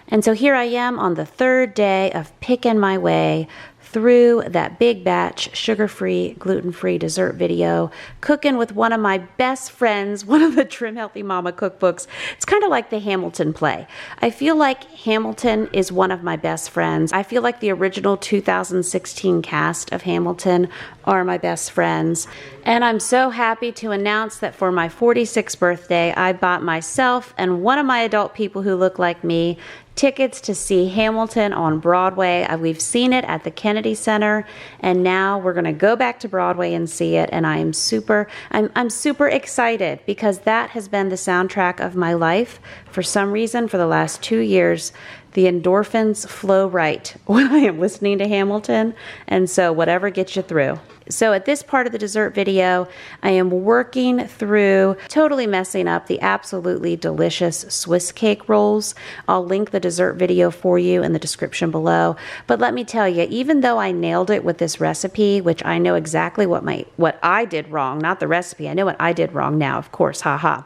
And so here I am on the 3rd day of picking my way through that big batch, sugar-free, gluten-free dessert video, cooking with one of my best friends, one of the Trim Healthy Mama cookbooks. It's kind of like the Hamilton play. I feel like Hamilton is one of my best friends. I feel like the original 2016 cast of Hamilton are my best friends. And I'm so happy to announce that for my 46th birthday, I bought myself and one of my adult people who look like me tickets to see Hamilton on Broadway. We've seen it at the Kennedy Center, and now we're going to go back to Broadway and see it. And I'm super excited because that has been the soundtrack of my life for some reason for the last 2 years. The endorphins flow right when I am listening to Hamilton, and so whatever gets you through. So at this part of the dessert video, I am working through totally messing up the absolutely delicious Swiss cake rolls. I'll link the dessert video for you in the description below. But let me tell you, even though I nailed it with this recipe, which I know exactly what I did wrong, not the recipe, I know what I did wrong now, of course, haha.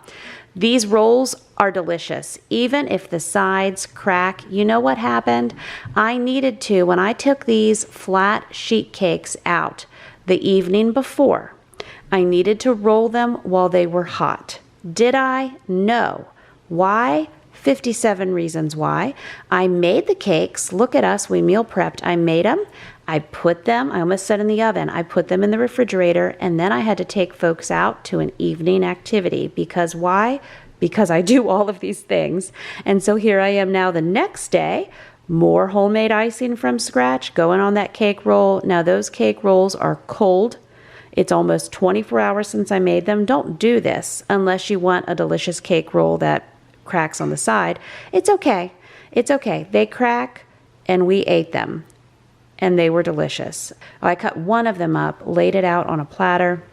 These rolls are delicious. Even if the sides crack, you know what happened? I needed to, when I took these flat sheet cakes out the evening before, I needed to roll them while they were hot. Did I? No. Why? 57 reasons why. I made the cakes. Look at us. We meal prepped. I made them. I almost said in the oven, I put them in the refrigerator, and then I had to take folks out to an evening activity. Because why? Because I do all of these things. And so here I am now the next day, more homemade icing from scratch, going on that cake roll. Now those cake rolls are cold. It's almost 24 hours since I made them. Don't do this unless you want a delicious cake roll that cracks on the side. It's okay. It's okay. They crack, and we ate them. And they were delicious. I cut one of them up, laid it out on a platter,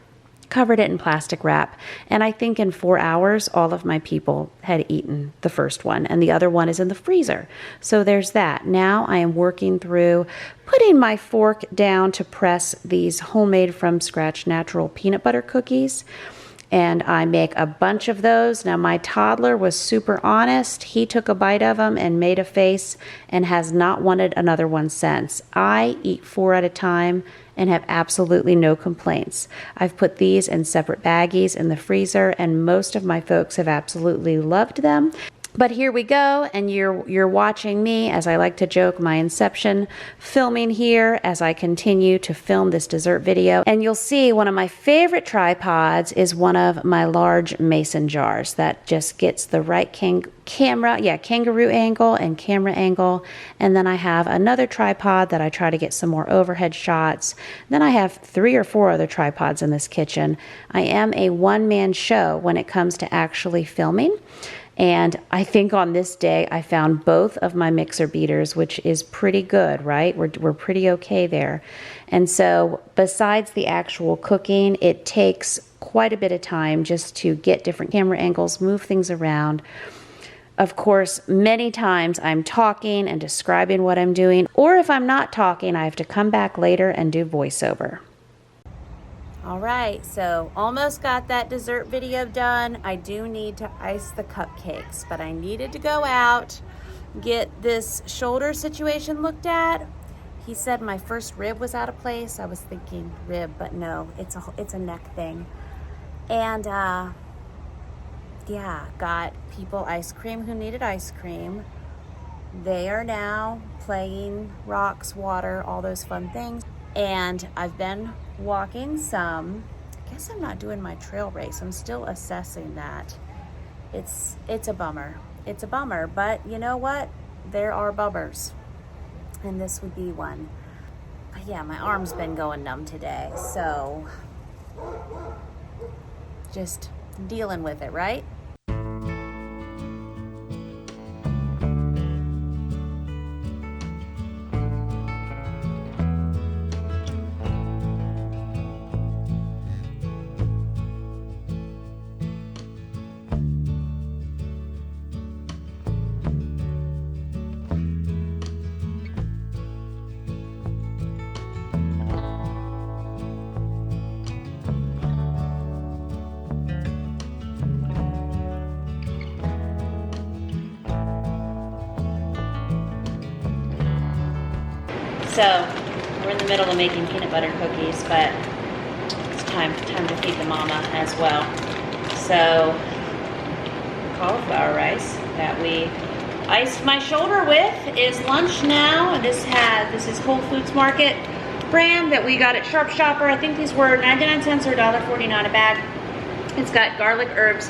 covered it in plastic wrap, and I think in 4 hours, all of my people had eaten the first one, and the other one is in the freezer. So there's that. Now I am working through putting my fork down to press these homemade from scratch natural peanut butter cookies. And I make a bunch of those. Now my toddler was super honest. He took a bite of them and made a face and has not wanted another one since. I eat 4 at a time and have absolutely no complaints. I've put these in separate baggies in the freezer, and most of my folks have absolutely loved them. But here we go, and you're watching me, as I like to joke, my inception filming here as I continue to film this dessert video. And you'll see one of my favorite tripods is one of my large mason jars that just gets the right kangaroo angle and camera angle. And then I have another tripod that I try to get some more overhead shots. Then I have 3 or 4 other tripods in this kitchen. I am a one-man show when it comes to actually filming. And I think on this day, I found both of my mixer beaters, which is pretty good, right? We're pretty okay there. And so besides the actual cooking, it takes quite a bit of time just to get different camera angles, move things around. Of course, many times I'm talking and describing what I'm doing, or if I'm not talking, I have to come back later and do voiceover. All right, so almost got that dessert video done. I do need to ice the cupcakes, but I needed to go out, get this shoulder situation looked at. He said my first rib was out of place. I was thinking rib, but no, it's a neck thing. And yeah, got people ice cream who needed ice cream. They are now playing rocks, water, all those fun things. And I've been walking some. I guess I'm not doing my trail race. I'm still assessing that. It's a bummer. It's a bummer, but you know what? There are bummers, and this would be one. But yeah, my arm's been going numb today, so just dealing with it, right? So we're in the middle of making peanut butter cookies, but it's time to feed the mama as well. So cauliflower rice that we iced my shoulder with is lunch now. This is Whole Foods Market brand that we got at Sharp Shopper. I think these were 99 cents or $1.49 a bag. It's got garlic, herbs,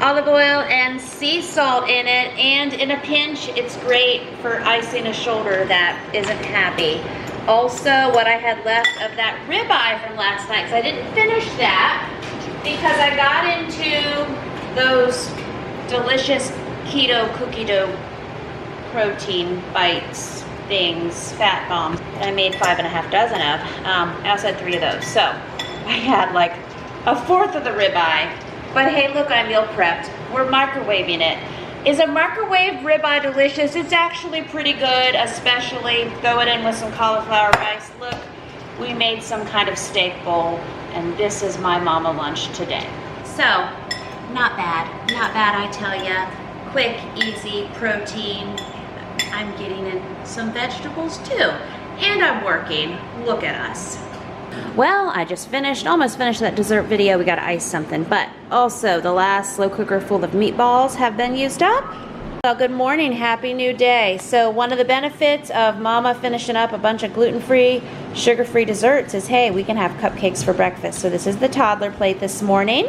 olive oil, and sea salt in it, and in a pinch, it's great for icing a shoulder that isn't happy. Also, what I had left of that ribeye from last night, because I didn't finish that, because I got into those delicious keto cookie dough protein bites things, fat bombs, that I made 5.5 dozen of. I also had 3 of those, so I had like a fourth of the ribeye. But hey, look, I meal prepped. We're microwaving it. Is a microwaved ribeye delicious? It's actually pretty good, especially throw it in with some cauliflower rice. Look, we made some kind of steak bowl, and this is my mama lunch today. So, not bad, I tell ya. Quick, easy, protein. I'm getting in some vegetables too, and I'm working. Look at us. Well, I just almost finished that dessert video. We gotta ice something, but also the last slow cooker full of meatballs have been used up. Well, good morning, happy new day. So one of the benefits of mama finishing up a bunch of gluten-free, sugar-free desserts is, hey, we can have cupcakes for breakfast. So this is the toddler plate this morning.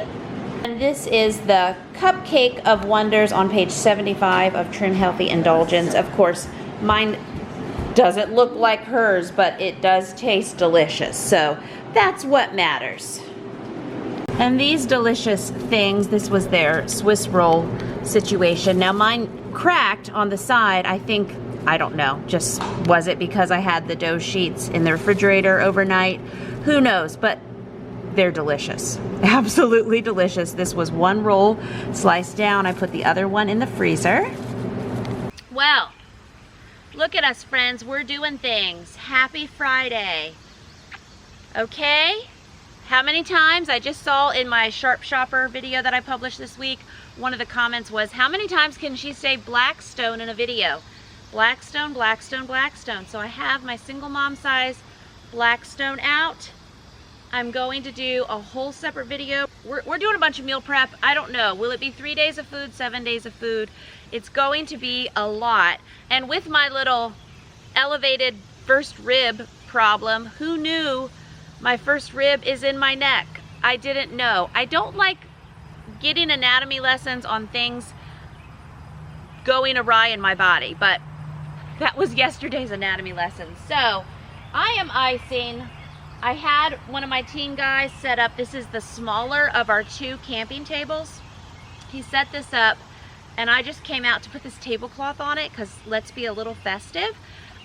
And this is the Cupcake of Wonders on page 75 of Trim Healthy Indulgence. Of course, mine doesn't look like hers, but it does taste delicious. So that's what matters. And these delicious things, this was their Swiss roll situation. Now mine cracked on the side, I don't know, just was it because I had the dough sheets in the refrigerator overnight? Who knows, but they're delicious. Absolutely delicious. This was one roll sliced down. I put the other one in the freezer. Well, look at us, friends. We're doing things. Happy Friday. Okay? How many times? I just saw in my Sharp Shopper video that I published this week, one of the comments was, how many times can she say Blackstone in a video? Blackstone, Blackstone, Blackstone. So I have my single mom size Blackstone out. I'm going to do a whole separate video. We're doing a bunch of meal prep. I don't know. Will it be 3 days of food, 7 days of food? It's going to be a lot. And with my little elevated first rib problem, who knew my first rib is in my neck? I didn't know. I don't like getting anatomy lessons on things going awry in my body, but that was yesterday's anatomy lesson. So I am icing. I had one of my teen guys set up, this is the smaller of our 2 camping tables. He set this up, and I just came out to put this tablecloth on it because let's be a little festive.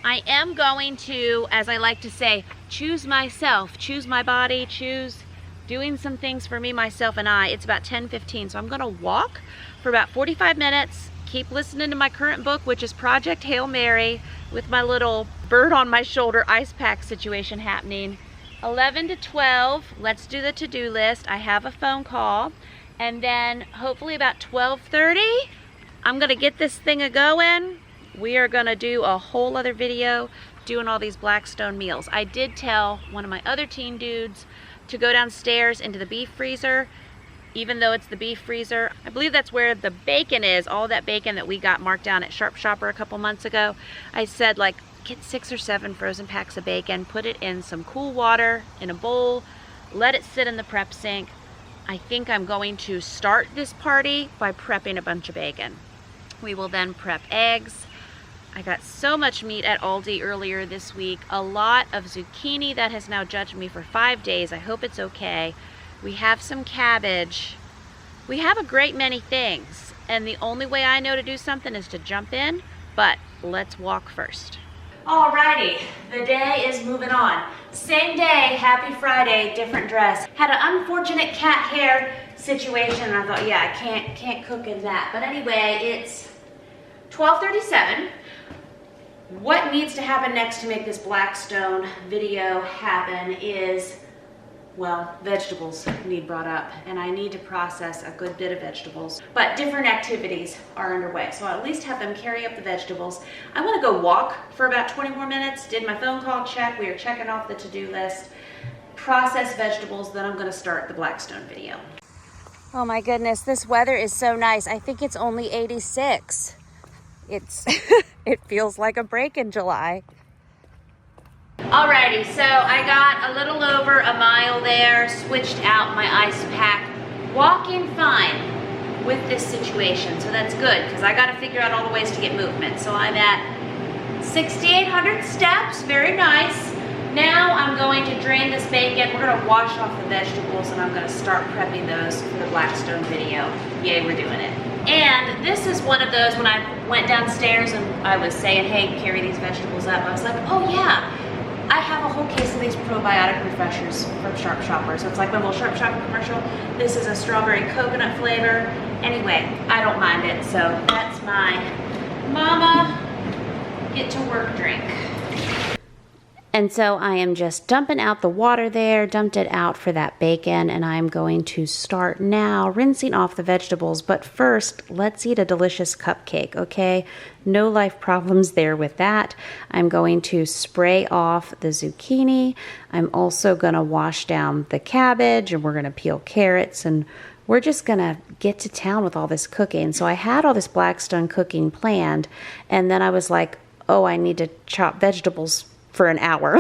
I am going to, as I like to say, choose myself, choose my body, choose doing some things for me, myself, and I. It's about 10:15, so I'm gonna walk for about 45 minutes, keep listening to my current book, which is Project Hail Mary, with my little bird on my shoulder ice pack situation happening. 11 to 12, let's do the to-do list. I have a phone call, and then hopefully about 12:30, I'm gonna get this thing a-going. We are gonna do a whole other video doing all these Blackstone meals. I did tell one of my other teen dudes to go downstairs into the beef freezer, even though it's the beef freezer. I believe that's where the bacon is, all that bacon that we got marked down at Sharp Shopper a couple months ago. I said, like, get 6 or 7 frozen packs of bacon, put it in some cool water in a bowl, let it sit in the prep sink. I think I'm going to start this party by prepping a bunch of bacon. We will then prep eggs. I got so much meat at Aldi earlier this week, a lot of zucchini that has now judged me for 5 days. I hope it's okay. We have some cabbage. We have a great many things, and the only way I know to do something is to jump in, but let's walk first. Alrighty, the day is moving on. Same day, happy Friday, different dress. Had an unfortunate cat hair situation, and I thought, yeah, I can't cook in that. But anyway, it's 12:37. What needs to happen next to make this Blackstone video happen is well, vegetables need brought up, and I need to process a good bit of vegetables. But different activities are underway, so I'll at least have them carry up the vegetables. I want to go walk for about 20 more minutes, did my phone call check, we are checking off the to-do list, process vegetables, then I'm going to start the Blackstone video. Oh my goodness, this weather is so nice. I think it's only 86. It feels like a break in July. Alrighty, so I got a little over a mile there, switched out my ice pack, walking fine with this situation, so that's good because I got to figure out all the ways to get movement. So I'm at 6,800 steps, very nice. Now I'm going to drain this bacon, we're going to wash off the vegetables, and I'm going to start prepping those for the Blackstone video. Yay, we're doing it. And this is one of those, when I went downstairs and I was saying, hey, carry these vegetables up, I was like, oh yeah, I have a whole case of these probiotic refreshers from Sharp Shopper. So it's like my little Sharp Shopper commercial. This is a strawberry coconut flavor. Anyway, I don't mind it. So that's my mama get to work drink. And so I am just dumping out the water there, dumped it out for that bacon, and I'm going to start now rinsing off the vegetables. But first, let's eat a delicious cupcake, okay? No life problems there with that. I'm going to spray off the zucchini. I'm also going to wash down the cabbage, and we're going to peel carrots, and we're just going to get to town with all this cooking. So I had all this Blackstone cooking planned, and then I was like, oh, I need to chop vegetables for an hour.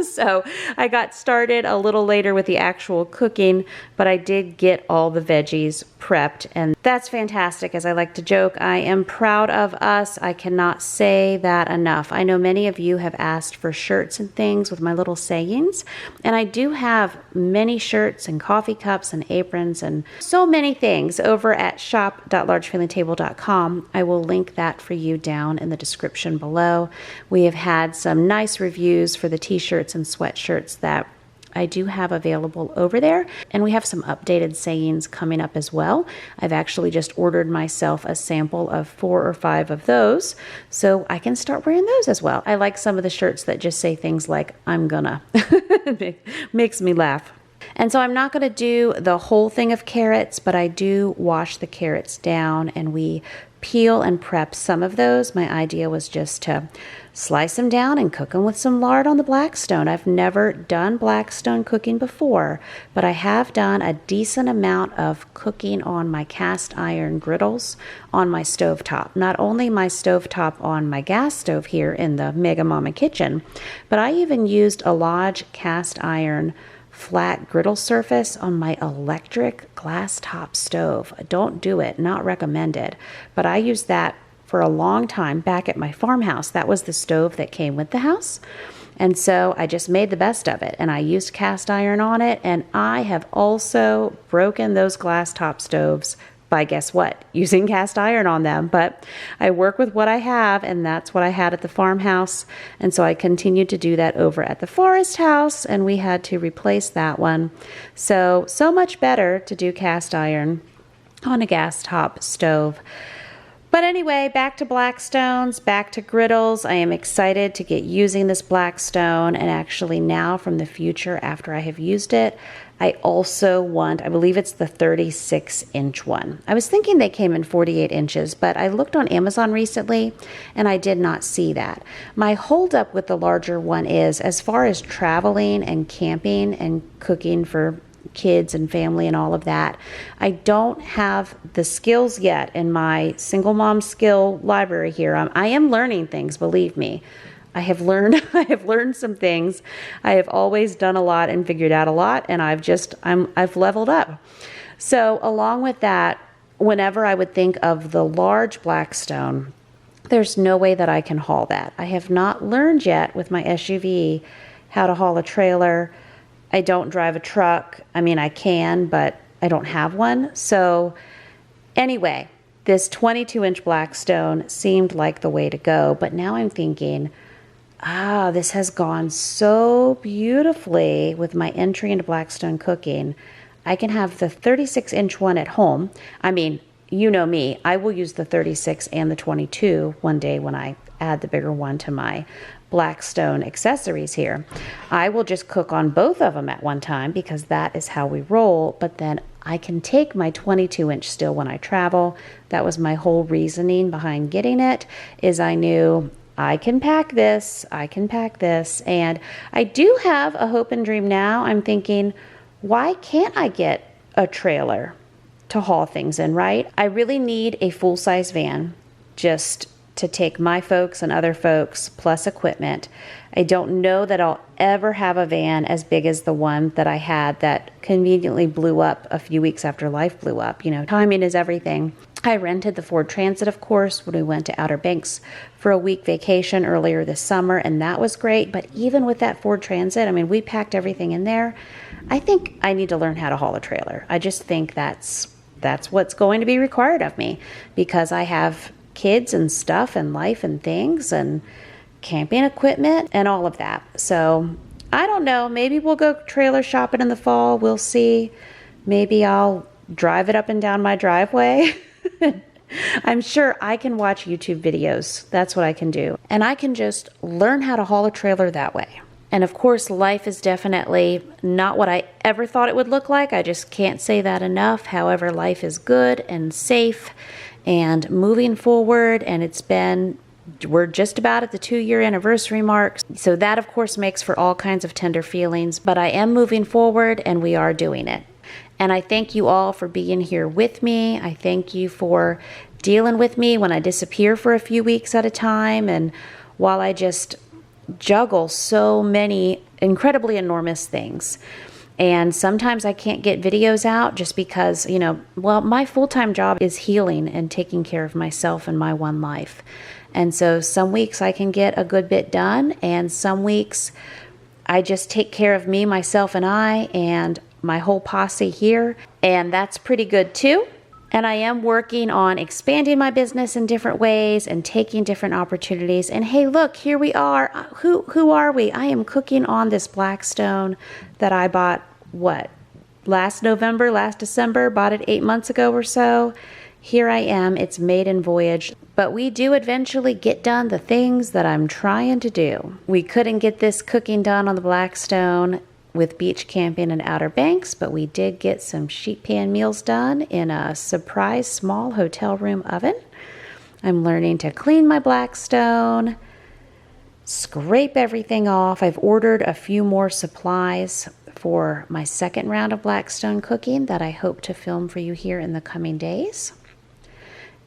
So I got started a little later with the actual cooking, but I did get all the veggies prepped, and that's fantastic. As I like to joke, I am proud of us. I cannot say that enough. I know many of you have asked for shirts and things with my little sayings, and I do have many shirts and coffee cups and aprons and so many things over at shop.largefamilietable.com. I will link that for you down in the description below. We have had some nice reviews for the t-shirts and sweatshirts that I do have available over there, and we have some updated sayings coming up as well. I've actually just ordered myself a sample of 4 or 5 of those, so I can start wearing those as well. I like some of the shirts that just say things like, I'm gonna. It makes me laugh. And so I'm not going to do the whole thing of carrots, but I do wash the carrots down, and we peel and prep some of those. My idea was just to slice them down and cook them with some lard on the Blackstone. I've never done Blackstone cooking before, but I have done a decent amount of cooking on my cast iron griddles on my stovetop. Not only my stovetop on my gas stove here in the Mega Mama kitchen, but I even used a Lodge cast iron flat griddle surface on my electric glass top stove. Don't do it, not recommended. But I used that for a long time back at my farmhouse. That was the stove that came with the house. And so I just made the best of it, and I used cast iron on it. And I have also broken those glass top stoves by, guess what, using cast iron on them. But I work with what I have, and that's what I had at the farmhouse. And so I continued to do that over at the forest house, and we had to replace that one. So much better to do cast iron on a gas top stove. But anyway, back to Blackstones, back to griddles. I am excited to get using this Blackstone, and actually now from the future after I have used it, I also want, I believe it's the 36-inch one. I was thinking they came in 48 inches, but I looked on Amazon recently and I did not see that. My holdup with the larger one is, as far as traveling and camping and cooking for kids and family and all of that, I don't have the skills yet in my single mom skill library here. I am learning things, believe me. I have learned some things. I have always done a lot and figured out a lot, and I've leveled up. So along with that, whenever I would think of the large Blackstone, there's no way that I can haul that. I have not learned yet with my SUV how to haul a trailer. I don't drive a truck. I mean, I can, but I don't have one. So anyway, this 22-inch Blackstone seemed like the way to go, but now I'm thinking, this has gone so beautifully with my entry into Blackstone cooking. I can have the 36-inch one at home. I mean, you know me, I will use the 36 and the 22 one day when I add the bigger one to my Blackstone accessories here. I will just cook on both of them at one time because that is how we roll, but then I can take my 22-inch still when I travel. That was my whole reasoning behind getting it, is I knew I can pack this, and I do have a hope and dream now. I'm thinking, why can't I get a trailer to haul things in, right? I really need a full-size van just to take my folks and other folks plus equipment. I don't know that I'll ever have a van as big as the one that I had that conveniently blew up a few weeks after life blew up. You know, timing is everything. I rented the Ford Transit, of course, when we went to Outer Banks for a week vacation earlier this summer, and that was great. But even with that Ford Transit, I mean, we packed everything in there. I think I need to learn how to haul a trailer. I just think that's what's going to be required of me because I have kids and stuff and life and things and camping equipment and all of that. So I don't know, maybe we'll go trailer shopping in the fall. We'll see. Maybe I'll drive it up and down my driveway. I'm sure I can watch YouTube videos. That's what I can do. And I can just learn how to haul a trailer that way. And of course, life is definitely not what I ever thought it would look like. I just can't say that enough. However, life is good and safe and moving forward, and we're just about at the 2-year anniversary mark. So that, of course, makes for all kinds of tender feelings, but I am moving forward and we are doing it. And I thank you all for being here with me. I thank you for dealing with me when I disappear for a few weeks at a time, and while I just juggle so many incredibly enormous things. And sometimes I can't get videos out just because, my full-time job is healing and taking care of myself and my one life. And so some weeks I can get a good bit done, and some weeks I just take care of me, myself, and I, and my whole posse here. And that's pretty good too. And I am working on expanding my business in different ways and taking different opportunities. And hey, look, here we are. Who are we? I am cooking on this Blackstone that I bought, last December, bought it 8 months ago or so. Here I am, it's maiden voyage. But we do eventually get done the things that I'm trying to do. We couldn't get this cooking done on the Blackstone with beach camping in Outer Banks, but we did get some sheet pan meals done in a surprise small hotel room oven. I'm learning to clean my Blackstone, scrape everything off. I've ordered a few more supplies for my second round of Blackstone cooking that I hope to film for you here in the coming days.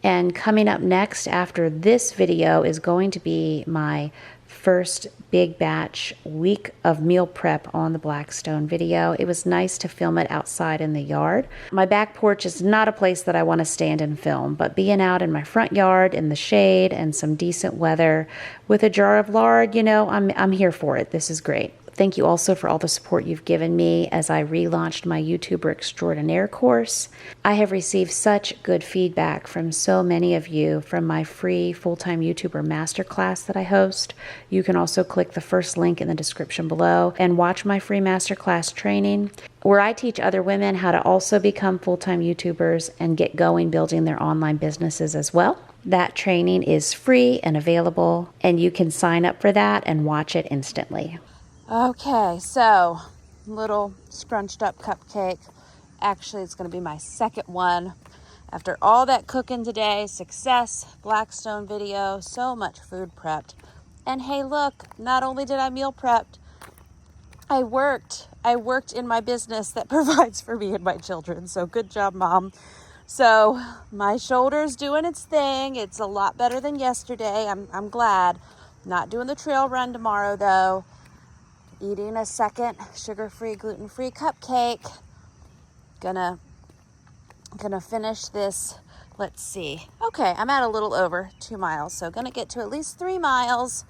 And coming up next after this video is going to be my first big batch week of meal prep on the Blackstone video. It was nice to film it outside in the yard. My back porch is not a place that I want to stand and film, but being out in my front yard in the shade and some decent weather with a jar of lard, I'm here for it. This is great. Thank you also for all the support you've given me as I relaunched my YouTuber Extraordinaire course. I have received such good feedback from so many of you from my free full-time YouTuber masterclass that I host. You can also click the first link in the description below and watch my free masterclass training where I teach other women how to also become full-time YouTubers and get going building their online businesses as well. That training is free and available, and you can sign up for that and watch it instantly. Okay, so little scrunched up cupcake. Actually, it's going to be my second one. After all that cooking today, success, Blackstone video, so much food prepped. And hey, look, not only did I meal prepped, I worked in my business that provides for me and my children. So good job, Mom. So my shoulder's doing its thing. It's a lot better than yesterday. I'm glad. Not doing the trail run tomorrow, though. Eating a second sugar-free, gluten-free cupcake. Gonna finish this. Let's see. Okay, I'm at a little over 2 miles, so gonna get to at least 3 miles.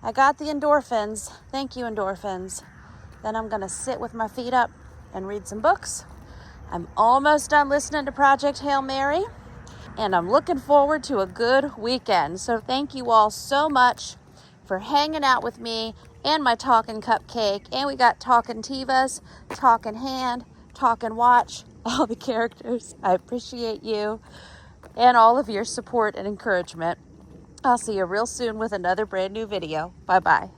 I got the endorphins. Thank you, endorphins. Then I'm gonna sit with my feet up and read some books. I'm almost done listening to Project Hail Mary, and I'm looking forward to a good weekend. So thank you all so much for hanging out with me and my talking cupcake. And we got talking Tivas, talking hand, talking watch, all the characters. I appreciate you and all of your support and encouragement. I'll see you real soon with another brand new video. Bye-bye.